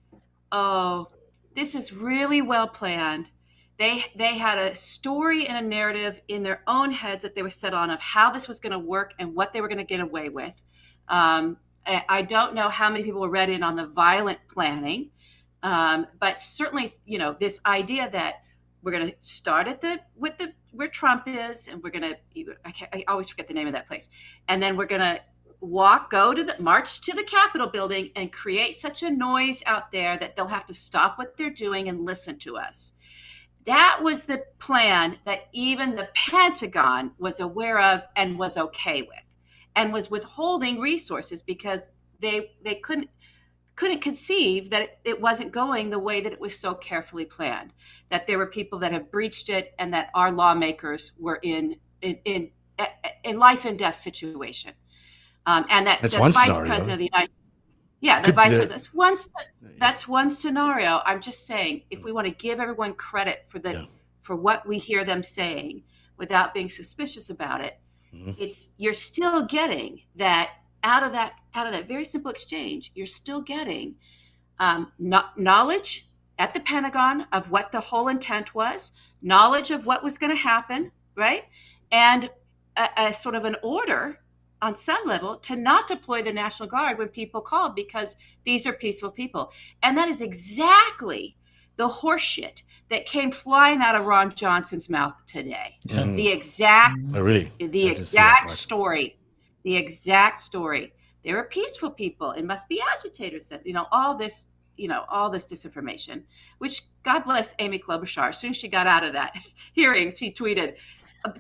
oh, this is really well planned. They had a story and a narrative in their own heads that they were set on of how this was going to work and what they were going to get away with. I don't know how many people were read in on the violent planning, but certainly, this idea that we're going to start where Trump is, and we're going to, I always forget the name of that place, and then we're going to march to the Capitol building and create such a noise out there that they'll have to stop what they're doing and listen to us. That was the plan that even the Pentagon was aware of and was okay with, and was withholding resources because they couldn't conceive that it wasn't going the way that it was so carefully planned, that there were people that have breached it, and that our lawmakers were in life and death situation. And that That's the one vice scenario. president of the United States, the vice president, that's one scenario. I'm just saying, if we want to give everyone credit for what we hear them saying without being suspicious about it, you're still getting that out of that very simple exchange. You're still getting knowledge at the Pentagon of what the whole intent was, knowledge of what was going to happen, right? And a sort of an order on some level to not deploy the National Guard when people called, because these are peaceful people. And that is exactly the horseshit that came flying out of Ron Johnson's mouth today. The exact story. The exact story. There are peaceful people. It must be agitators. All this disinformation, which God bless Amy Klobuchar. As soon as she got out of that hearing, she tweeted,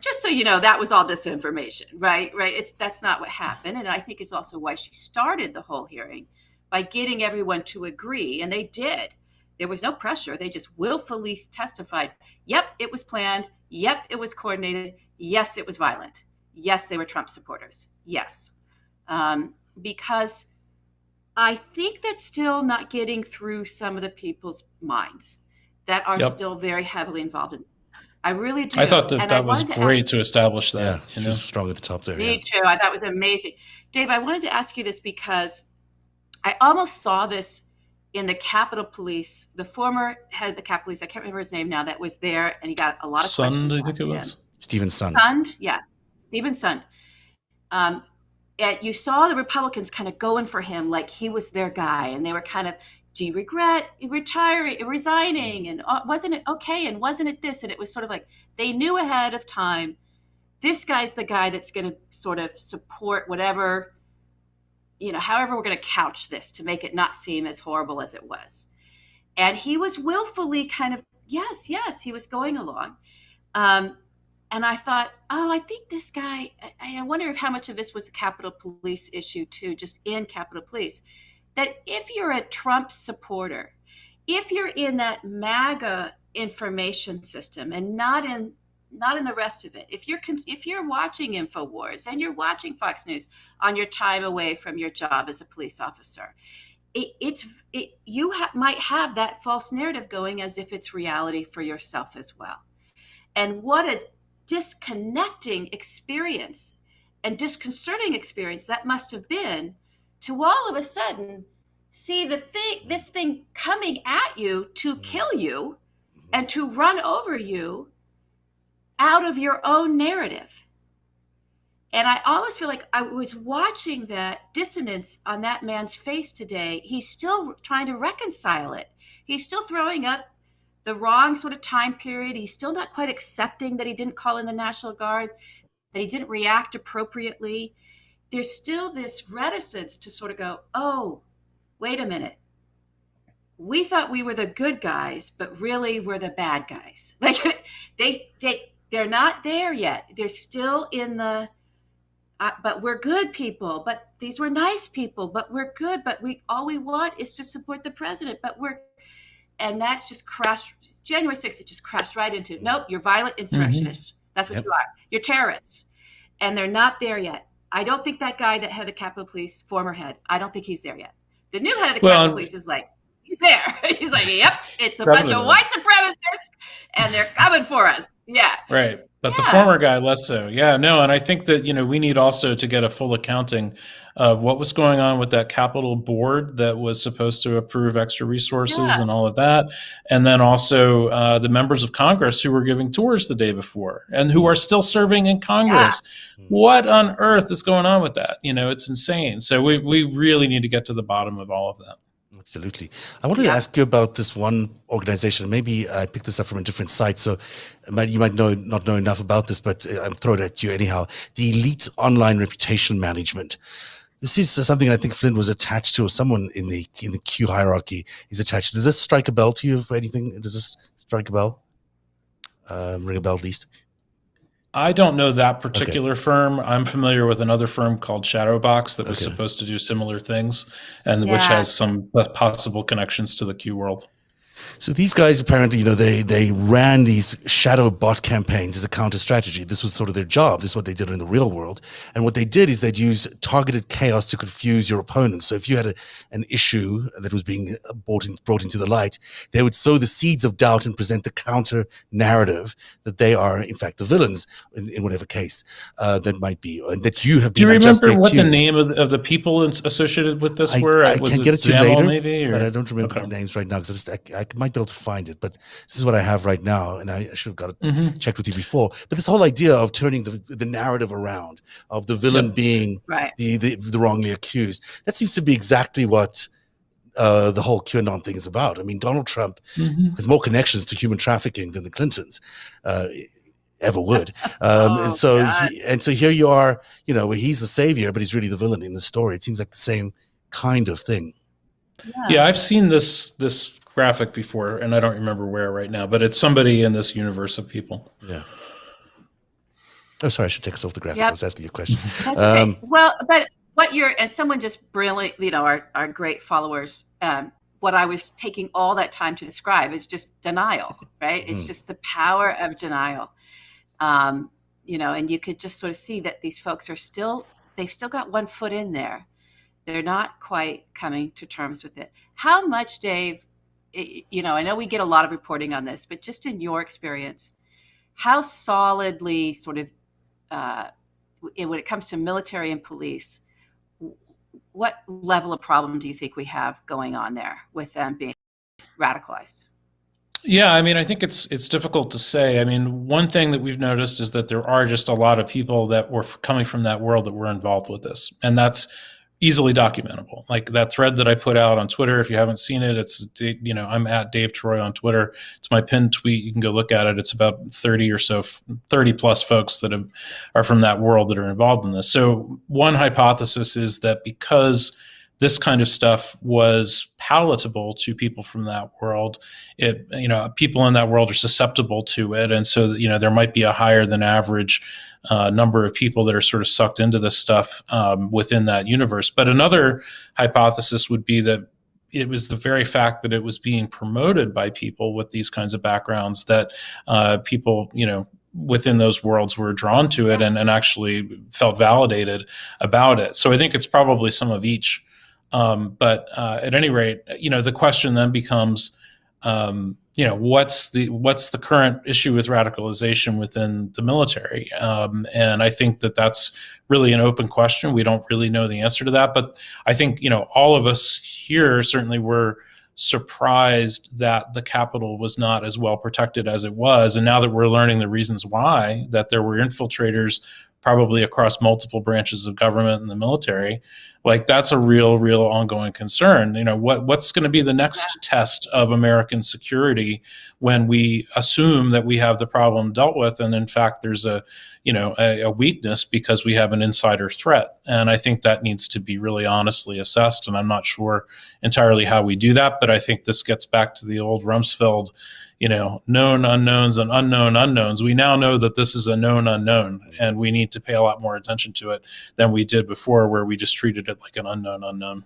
just so you know, that was all disinformation, right? That's not what happened. And I think it's also why she started the whole hearing, by getting everyone to agree. And they did. There was no pressure. They just willfully testified. Yep, it was planned. Yep, it was coordinated. Yes, it was violent. Yes, they were Trump supporters. Yes. Because I think that's still not getting through some of the people's minds that are still very heavily involved in. I really do. I thought that was great to establish that. Yeah, she was strong at the top there. Me too. I thought it was amazing. Dave, I wanted to ask you this because I almost saw this in the Capitol Police, the former head of the Capitol Police, I can't remember his name now, that was there, and he got a lot of questions I think asked it was. him. Stephen Sund. Stephen Sund. And you saw the Republicans kind of going for him like he was their guy, and they were kind of, do you regret resigning? And wasn't it okay? And wasn't it this? And it was sort of like they knew ahead of time, this guy's the guy that's going to sort of support whatever, however we're going to couch this to make it not seem as horrible as it was. And he was willfully kind of, yes, he was going along. And I thought, I think this guy, I wonder how much of this was a Capitol Police issue too, just in Capitol Police. That if you're a Trump supporter, if you're in that MAGA information system and not in the rest of it, if you're watching InfoWars and you're watching Fox News on your time away from your job as a police officer, you might have that false narrative going as if it's reality for yourself as well. And what a disconnecting experience and disconcerting experience that must have been, to all of a sudden see this thing coming at you to kill you and to run over you out of your own narrative. And I always feel like I was watching that dissonance on that man's face today. He's still trying to reconcile it. He's still throwing up the wrong sort of time period. He's still not quite accepting that he didn't call in the National Guard, that he didn't react appropriately. There's still this reticence to sort of go, oh, wait a minute. We thought we were the good guys, but really we're the bad guys. Like they're not there yet. They're still in the, but we're good people, but these were nice people, but we're good, but all we want is to support the president, and that's just crashed. January 6th, it just crashed right into, nope, you're violent insurrectionists. That's what you are. You're terrorists. And they're not there yet. I don't think that guy that had the Capitol Police, former head, I don't think he's there yet. The new head of the Capitol Police is like, he's there. He's like, yep, it's a bunch of white supremacists, and they're coming for us. Yeah. Right. But the former guy, less so. Yeah, no. And I think that, we need also to get a full accounting of what was going on with that Capitol board that was supposed to approve extra resources and all of that. And then also the members of Congress who were giving tours the day before and who are still serving in Congress. Yeah. What on earth is going on with that? It's insane. So we really need to get to the bottom of all of that. Absolutely. I wanted to ask you about this one organization. Maybe I picked this up from a different site, so you might not know enough about this, but I'm throwing it at you anyhow. The Elite Online Reputation Management. This is something I think Flynn was attached to, or someone in the Q hierarchy is attached to. Does this strike a bell to you for anything? Does this strike a bell? Ring a bell at least? I don't know that particular firm. I'm familiar with another firm called Shadowbox that was supposed to do similar things, and which has some possible connections to the Q world. So these guys apparently, they ran these shadow bot campaigns as a counter strategy. This was sort of their job. This is what they did in the real world. And what they did is they'd use targeted chaos to confuse your opponents. So if you had an issue that was being brought into the light, they would sow the seeds of doubt and present the counter narrative that they are, in fact, the villains in whatever case that might be, and that you have been. Do you remember what accused. the name of the people associated with this were? I can get it to you later, maybe, but I don't remember the names right now because I might be able to find it, but this is what I have right now, and I should have got it checked with you before. But this whole idea of turning the narrative around, of the villain being the wrongly accused, that seems to be exactly what the whole QAnon thing is about. I mean, Donald Trump has more connections to human trafficking than the Clintons ever would. And so here you are, he's the savior, but he's really the villain in the story. It seems like the same kind of thing. Yeah, I've seen this graphic before, and I don't remember where right now, but it's somebody in this universe of people. Yeah. Oh, sorry, I should take us off the graphic. I was asking you a question. That's okay. Well, but and someone just brilliant, our great followers, what I was taking all that time to describe is just denial, right? It's just the power of denial. And you could just sort of see that these folks they've still got one foot in there. They're not quite coming to terms with it. How much, Dave, I know we get a lot of reporting on this, but just in your experience, how solidly sort of, when it comes to military and police, what level of problem do you think we have going on there with them being radicalized? Yeah, I mean, I think it's difficult to say. I mean, one thing that we've noticed is that there are just a lot of people that were coming from that world that were involved with this, and that's easily documentable. Like that thread that I put out on Twitter, if you haven't seen it, it's, I'm at Dave Troy on Twitter. It's my pinned tweet. You can go look at it. It's about 30 plus folks that are from that world that are involved in this. So one hypothesis is that because this kind of stuff was palatable to people from that world, people in that world are susceptible to it. And so, there might be a higher than average number of people that are sort of sucked into this stuff within that universe. But another hypothesis would be that it was the very fact that it was being promoted by people with these kinds of backgrounds that people, within those worlds were drawn to it and actually felt validated about it. So I think it's probably some of each. But at any rate, the question then becomes, what's the current issue with radicalization within the military? And I think that that's really an open question. We don't really know the answer to that. But I think, all of us here certainly were surprised that the Capitol was not as well protected as it was. And now that we're learning the reasons why, that there were infiltrators probably across multiple branches of government and the military, Like that's a real ongoing concern. What's going to be the next test of American security when we assume that we have the problem dealt with, and in fact there's a weakness because we have an insider threat. And I think that needs to be really honestly assessed. And I'm not sure entirely how we do that, but I think this gets back to the old Rumsfeld, known unknowns and unknown unknowns. We now know that this is a known unknown, and we need to pay a lot more attention to it than we did before, where we just treated it like an unknown unknown.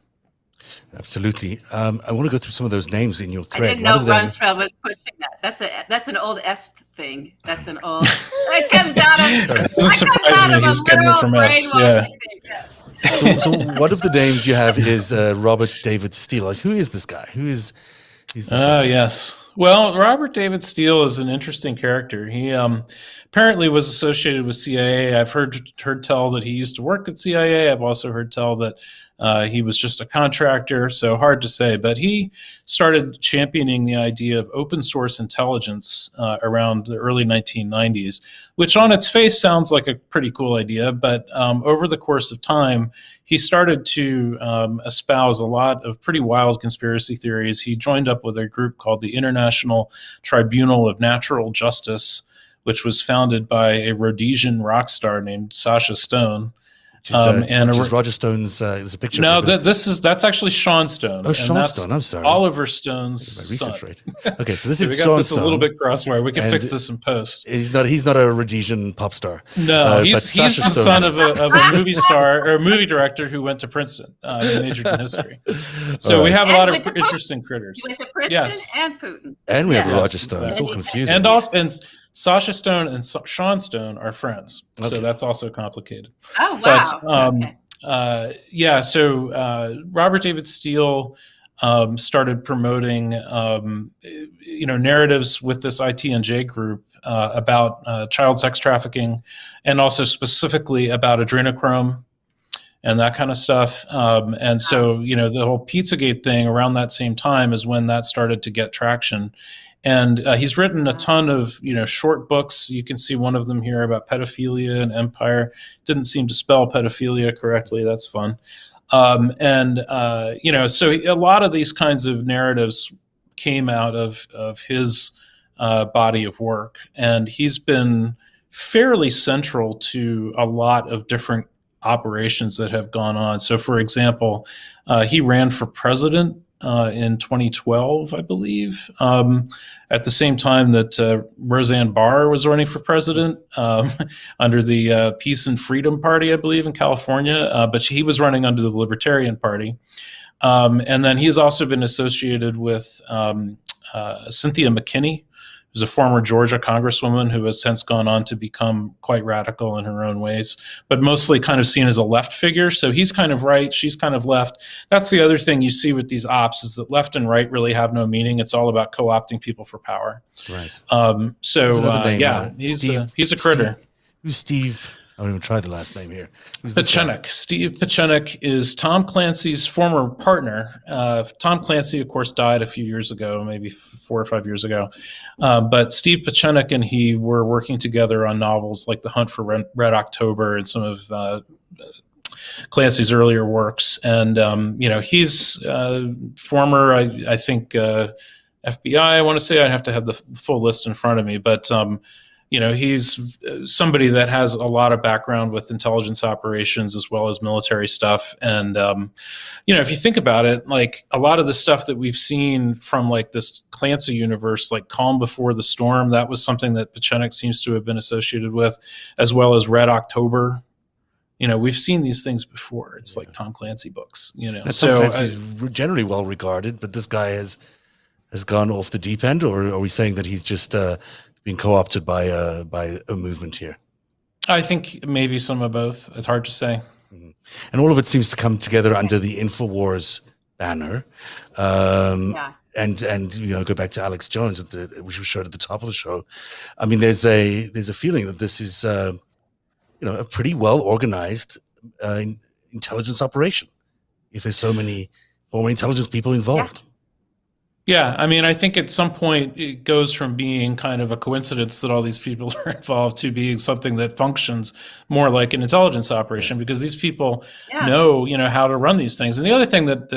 Absolutely. I want to go through some of those names in your thread. I didn't know Rumsfeld was pushing that. That's an old Est thing. That's an old. It comes out of. It doesn't surprise me. He's getting it from us. Yeah. So one of the names you have is Robert David Steele. Like, who is this guy? He's this guy? Yes. Well, Robert David Steele is an interesting character. He apparently was associated with CIA. I've heard tell that he used to work at CIA. I've also heard tell that he was just a contractor, so hard to say. But he started championing the idea of open source intelligence around the early 1990s, which on its face sounds like a pretty cool idea. But over the course of time, he started to espouse a lot of pretty wild conspiracy theories. He joined up with a group called the International Tribunal of Natural Justice, which was founded by a Rhodesian rock star named Sasha Stone. Which is Roger Stone's. There's a picture. No, that's actually Sean Stone. Oh, Sean Stone. I'm sorry. Oliver Stone's my research son. Right. Okay, so this is we got Sean this Stone. a little bit crosswire. We can fix this in post. He's not a Rhodesian pop star. No, he's the son of a movie star or a movie director who went to Princeton. He majored in history. So we have a lot of interesting critters. He went to Princeton and Putin. And we have Roger Stone. It's all confusing. And Sasha Stone and Sean Stone are friends, so that's also complicated. Oh wow! Okay. So Robert David Steele started promoting, narratives with this ITNJ group about child sex trafficking, and also specifically about adrenochrome and that kind of stuff. And so, the whole Pizzagate thing around that same time is when that started to get traction. And he's written a ton of, short books. You can see one of them here about pedophilia and empire. Didn't seem to spell pedophilia correctly. That's fun. So a lot of these kinds of narratives came out of his body of work. And he's been fairly central to a lot of different operations that have gone on. So, for example, he ran for president in 2012, I believe, at the same time that Roseanne Barr was running for president under the Peace and Freedom Party, I believe, in California. But he was running under the Libertarian Party. And then he's also been associated with Cynthia McKinney, who's a former Georgia congresswoman who has since gone on to become quite radical in her own ways, but mostly kind of seen as a left figure. So he's kind of right, she's kind of left. That's the other thing you see with these ops, is that left and right really have no meaning. It's all about co-opting people for power. Right. He's a critter. Who's Steve? I don't even try the last name here. Pieczenik. Steve Pieczenik is Tom Clancy's former partner. Tom Clancy, of course, died a few years ago, maybe 4 or 5 years ago. But Steve Pieczenik and he were working together on novels like The Hunt for Red October and some of Clancy's earlier works. And, he's former, I think, FBI, I want to say. I have to have the full list in front of me. But he's somebody that has a lot of background with intelligence operations as well as military stuff. And, if you think about it, like a lot of the stuff that we've seen from like this Clancy universe, like Calm Before the Storm, that was something that Pieczenik seems to have been associated with, as well as Red October. We've seen these things before. It's like Tom Clancy books, Tom Clancy's generally well regarded, but this guy has gone off the deep end, or are we saying that he's just, being co-opted by a movement here? I think maybe some of both. It's hard to say. Mm-hmm. And all of it seems to come together under the InfoWars banner. And go back to Alex Jones which we showed at the top of the show. I mean, there's a feeling that this is a pretty well organized intelligence operation, if there's so many former intelligence people involved. Yeah, I mean, I think at some point it goes from being kind of a coincidence that all these people are involved to being something that functions more like an intelligence operation, because these people know, how to run these things. And the other thing that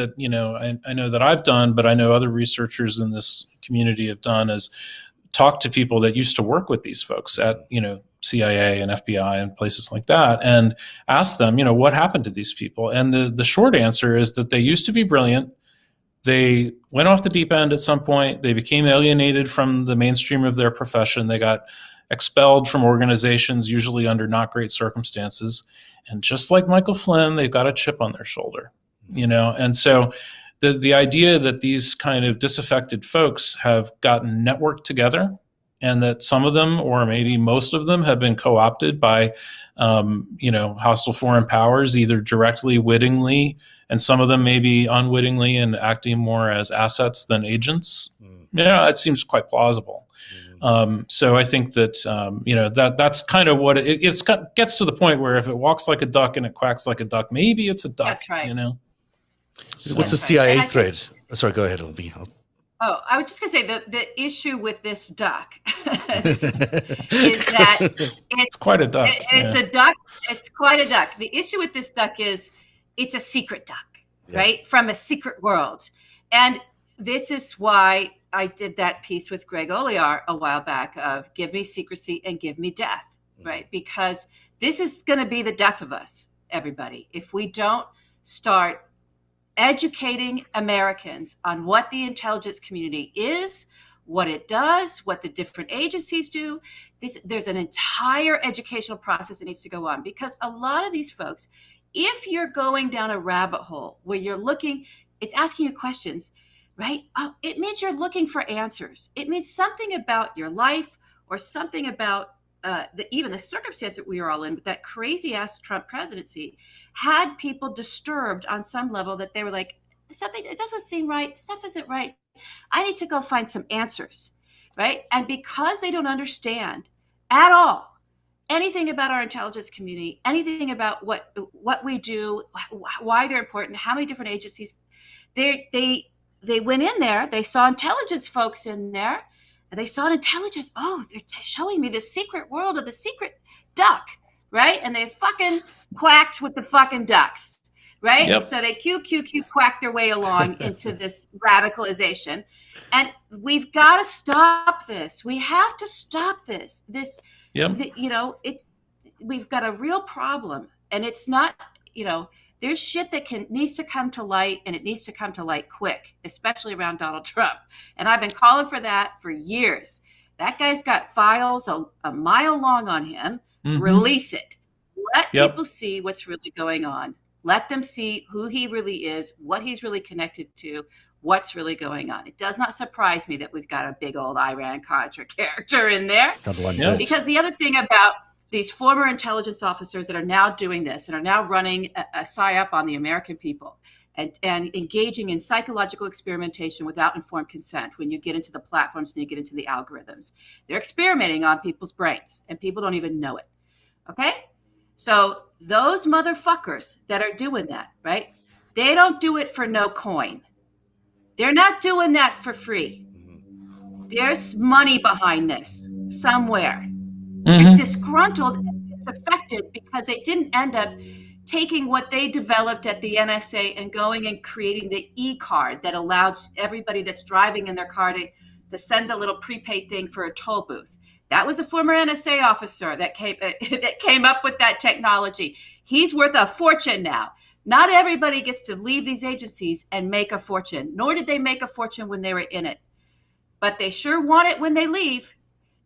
I know that I've done, but I know other researchers in this community have done, is talk to people that used to work with these folks at, CIA and FBI and places like that, and ask them, what happened to these people? And the short answer is that they used to be brilliant. They went off the deep end at some point. They became alienated from the mainstream of their profession. They got expelled from organizations, usually under not great circumstances. And just like Michael Flynn, they've got a chip on their shoulder, And so the idea that these kind of disaffected folks have gotten networked together, and that some of them, or maybe most of them, have been co-opted by, hostile foreign powers, either directly, wittingly, and some of them maybe unwittingly and acting more as assets than agents. It seems quite plausible. So I think that, that's kind of what gets to the point where if it walks like a duck and it quacks like a duck, maybe it's a duck. That's right. So what's the CIA thread? Sorry, go ahead, LB. Oh, I was just going to say the issue with this duck is that it's quite a duck. It's a duck. It's quite a duck. The issue with this duck is it's a secret duck, right? From a secret world. And this is why I did that piece with Greg Olear a while back of give me secrecy and give me death, right? Because this is going to be the death of us, everybody. If we don't start educating Americans on what the intelligence community is, what it does, what the different agencies do. There's an entire educational process that needs to go on, because a lot of these folks, if you're going down a rabbit hole where you're looking, it's asking you questions, right? Oh, it means you're looking for answers. It means something about your life or something about even the circumstance that we were all in, but that crazy ass Trump presidency had people disturbed on some level, that they were like, something, it doesn't seem right. Stuff isn't right. I need to go find some answers, right? And because they don't understand at all anything about our intelligence community, anything about what we do, why they're important, how many different agencies, they went in there, they saw intelligence folks in there, and they saw intelligence. Oh, they're showing me the secret world of the secret duck, right? And they fucking quacked with the fucking ducks, right? Yep. So they quacked their way along into this radicalization. And we've got to stop this. We have to stop this. We've got a real problem. And it's not, there's shit that needs to come to light, and it needs to come to light quick, especially around Donald Trump. And I've been calling for that for years. That guy's got files a mile long on him. Mm-hmm. Release it. Let people see what's really going on. Let them see who he really is, what he's really connected to, what's really going on. It does not surprise me that we've got a big old Iran-Contra character in there. Because the other thing about these former intelligence officers that are now doing this and are now running a PSYOP on the American people and engaging in psychological experimentation without informed consent, when you get into the platforms and you get into the algorithms, they're experimenting on people's brains and people don't even know it. Okay? So those motherfuckers that are doing that, right? They don't do it for no coin. They're not doing that for free. There's money behind this somewhere. They're disgruntled and disaffected because they didn't end up taking what they developed at the NSA and going and creating the e-card that allows everybody that's driving in their car to send a little prepaid thing for a toll booth. That was a former NSA officer that came up with that technology. He's worth a fortune now. Not everybody gets to leave these agencies and make a fortune, nor did they make a fortune when they were in it. But they sure want it when they leave.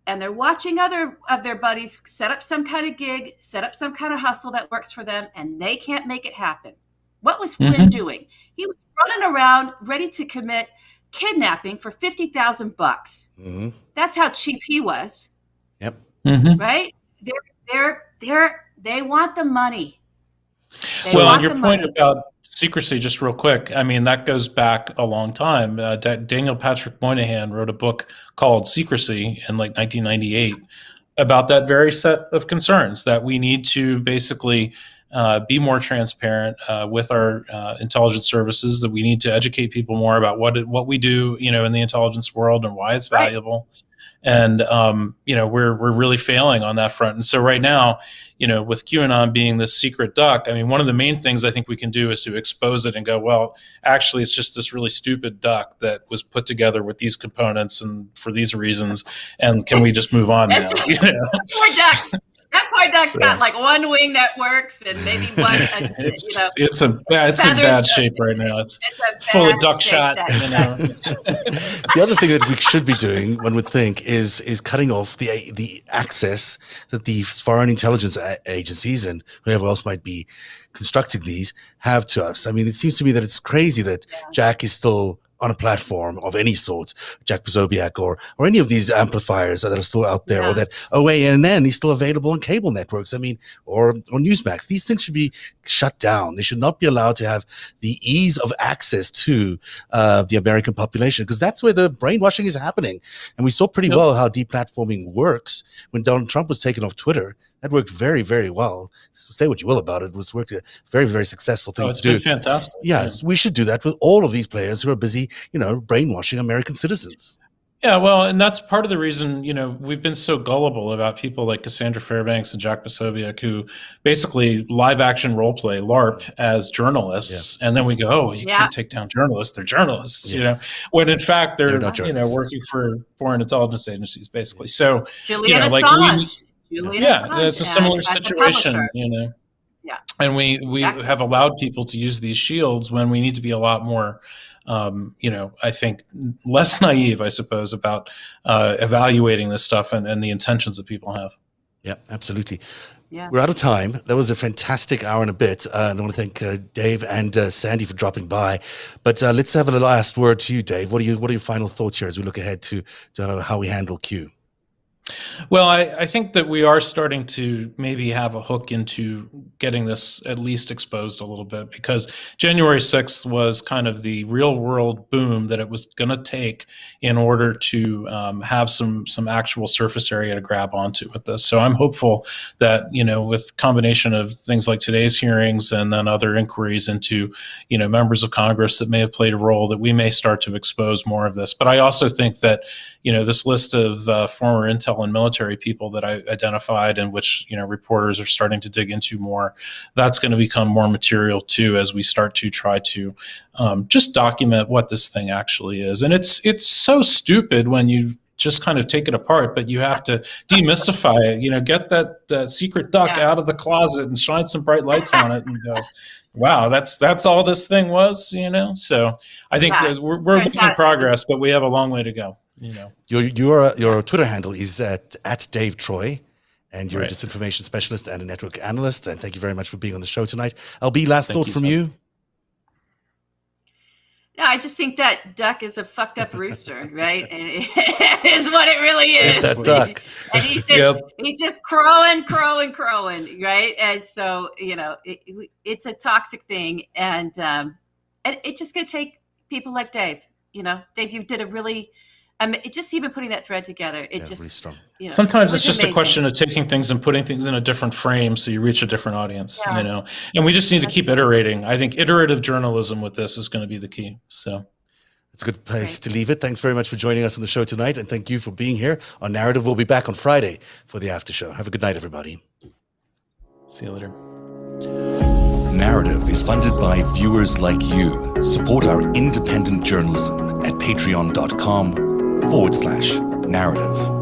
And they're watching other of their buddies set up some kind of gig, set up some kind of hustle that works for them, and they can't make it happen. What was Flynn doing? He was running around ready to commit kidnapping for $50,000. Mm-hmm. That's how cheap he was. Yep. Mm-hmm. Right? They want the money. Well, on your point about secrecy, just real quick, I mean, that goes back a long time. Daniel Patrick Moynihan wrote a book called Secrecy in like 1998 about that very set of concerns, that we need to basically be more transparent with our intelligence services, that we need to educate people more about what we do, in the intelligence world and why it's valuable. And, we're really failing on that front. And so right now, with QAnon being this secret duck, I mean, one of the main things I think we can do is to expose it and go, well, actually, it's just this really stupid duck that was put together with these components and for these reasons. And can we just move on now? Poor duck. That poor duck's got like one wing that works and maybe one, it's in bad shape right now. It's full of duck shot. The other thing that we should be doing, one would think, is cutting off the access that the foreign intelligence agencies and whoever else might be constructing these have to us. I mean, it seems to me that it's crazy that Jack is still on a platform of any sort, Jack Posobiec or any of these amplifiers that are still out there, or that OANN is still available on cable networks, I mean, or Newsmax. These things should be shut down. They should not be allowed to have the ease of access to the American population, because that's where the brainwashing is happening. And we saw pretty well how deplatforming works when Donald Trump was taken off Twitter. That worked very, very well. Say what you will about it. It was worked a very, very successful thing to do. It's been fantastic. Yeah, we should do that with all of these players who are busy, brainwashing American citizens. Yeah, well, and that's part of the reason, we've been so gullible about people like Cassandra Fairbanks and Jack Posobiec, who basically live action role play LARP as journalists. And then we go, oh, you can't take down journalists. They're journalists, when in fact they're working for foreign intelligence agencies, basically. So, Julian Assange. It's a similar situation, Yeah. And we have allowed people to use these shields when we need to be a lot more, I think less naive, I suppose, about evaluating this stuff and the intentions that people have. Yeah, absolutely. Yeah. We're out of time. That was a fantastic hour and a bit. And I want to thank Dave and Sandy for dropping by. But let's have a last word to you, Dave. What are your final thoughts here as we look ahead to how we handle Q? Well, I think that we are starting to maybe have a hook into getting this at least exposed a little bit, because January 6th was kind of the real world boom that it was going to take in order to have some actual surface area to grab onto with this. So I'm hopeful that, with combination of things like today's hearings and then other inquiries into, members of Congress that may have played a role, that we may start to expose more of this. But I also think that, this list of former intel and military people that I identified, and which reporters are starting to dig into more, that's going to become more material too as we start to try to just document what this thing actually is. And it's so stupid when you just kind of take it apart, but you have to demystify it. Get that secret duck out of the closet and shine some bright lights on it and go, wow, that's all this thing was. So I think we're making progress, but we have a long way to go. Your Twitter handle is at Dave Troy, and you're a disinformation specialist and a network analyst. And thank you very much for being on the show tonight. LB, last thought from you. No, I just think that duck is a fucked up rooster, right? And it is what it really is. It's that duck. And he's just crowing, right? And so, it's a toxic thing. And it's just going to take people like Dave. Dave, you did a really, just even putting that thread together, it just, really strong. Sometimes it's just amazing. A question of taking things and putting things in a different frame so you reach a different audience, and we just need to keep iterating. I think iterative journalism with this is going to be the key. So it's a good place to leave it. Thanks very much for joining us on the show tonight. And thank you for being here on Narativ. We'll be back on Friday for the after show. Have a good night, everybody. See you later. Narativ is funded by viewers like you. Support our independent journalism at patreon.com/narrative.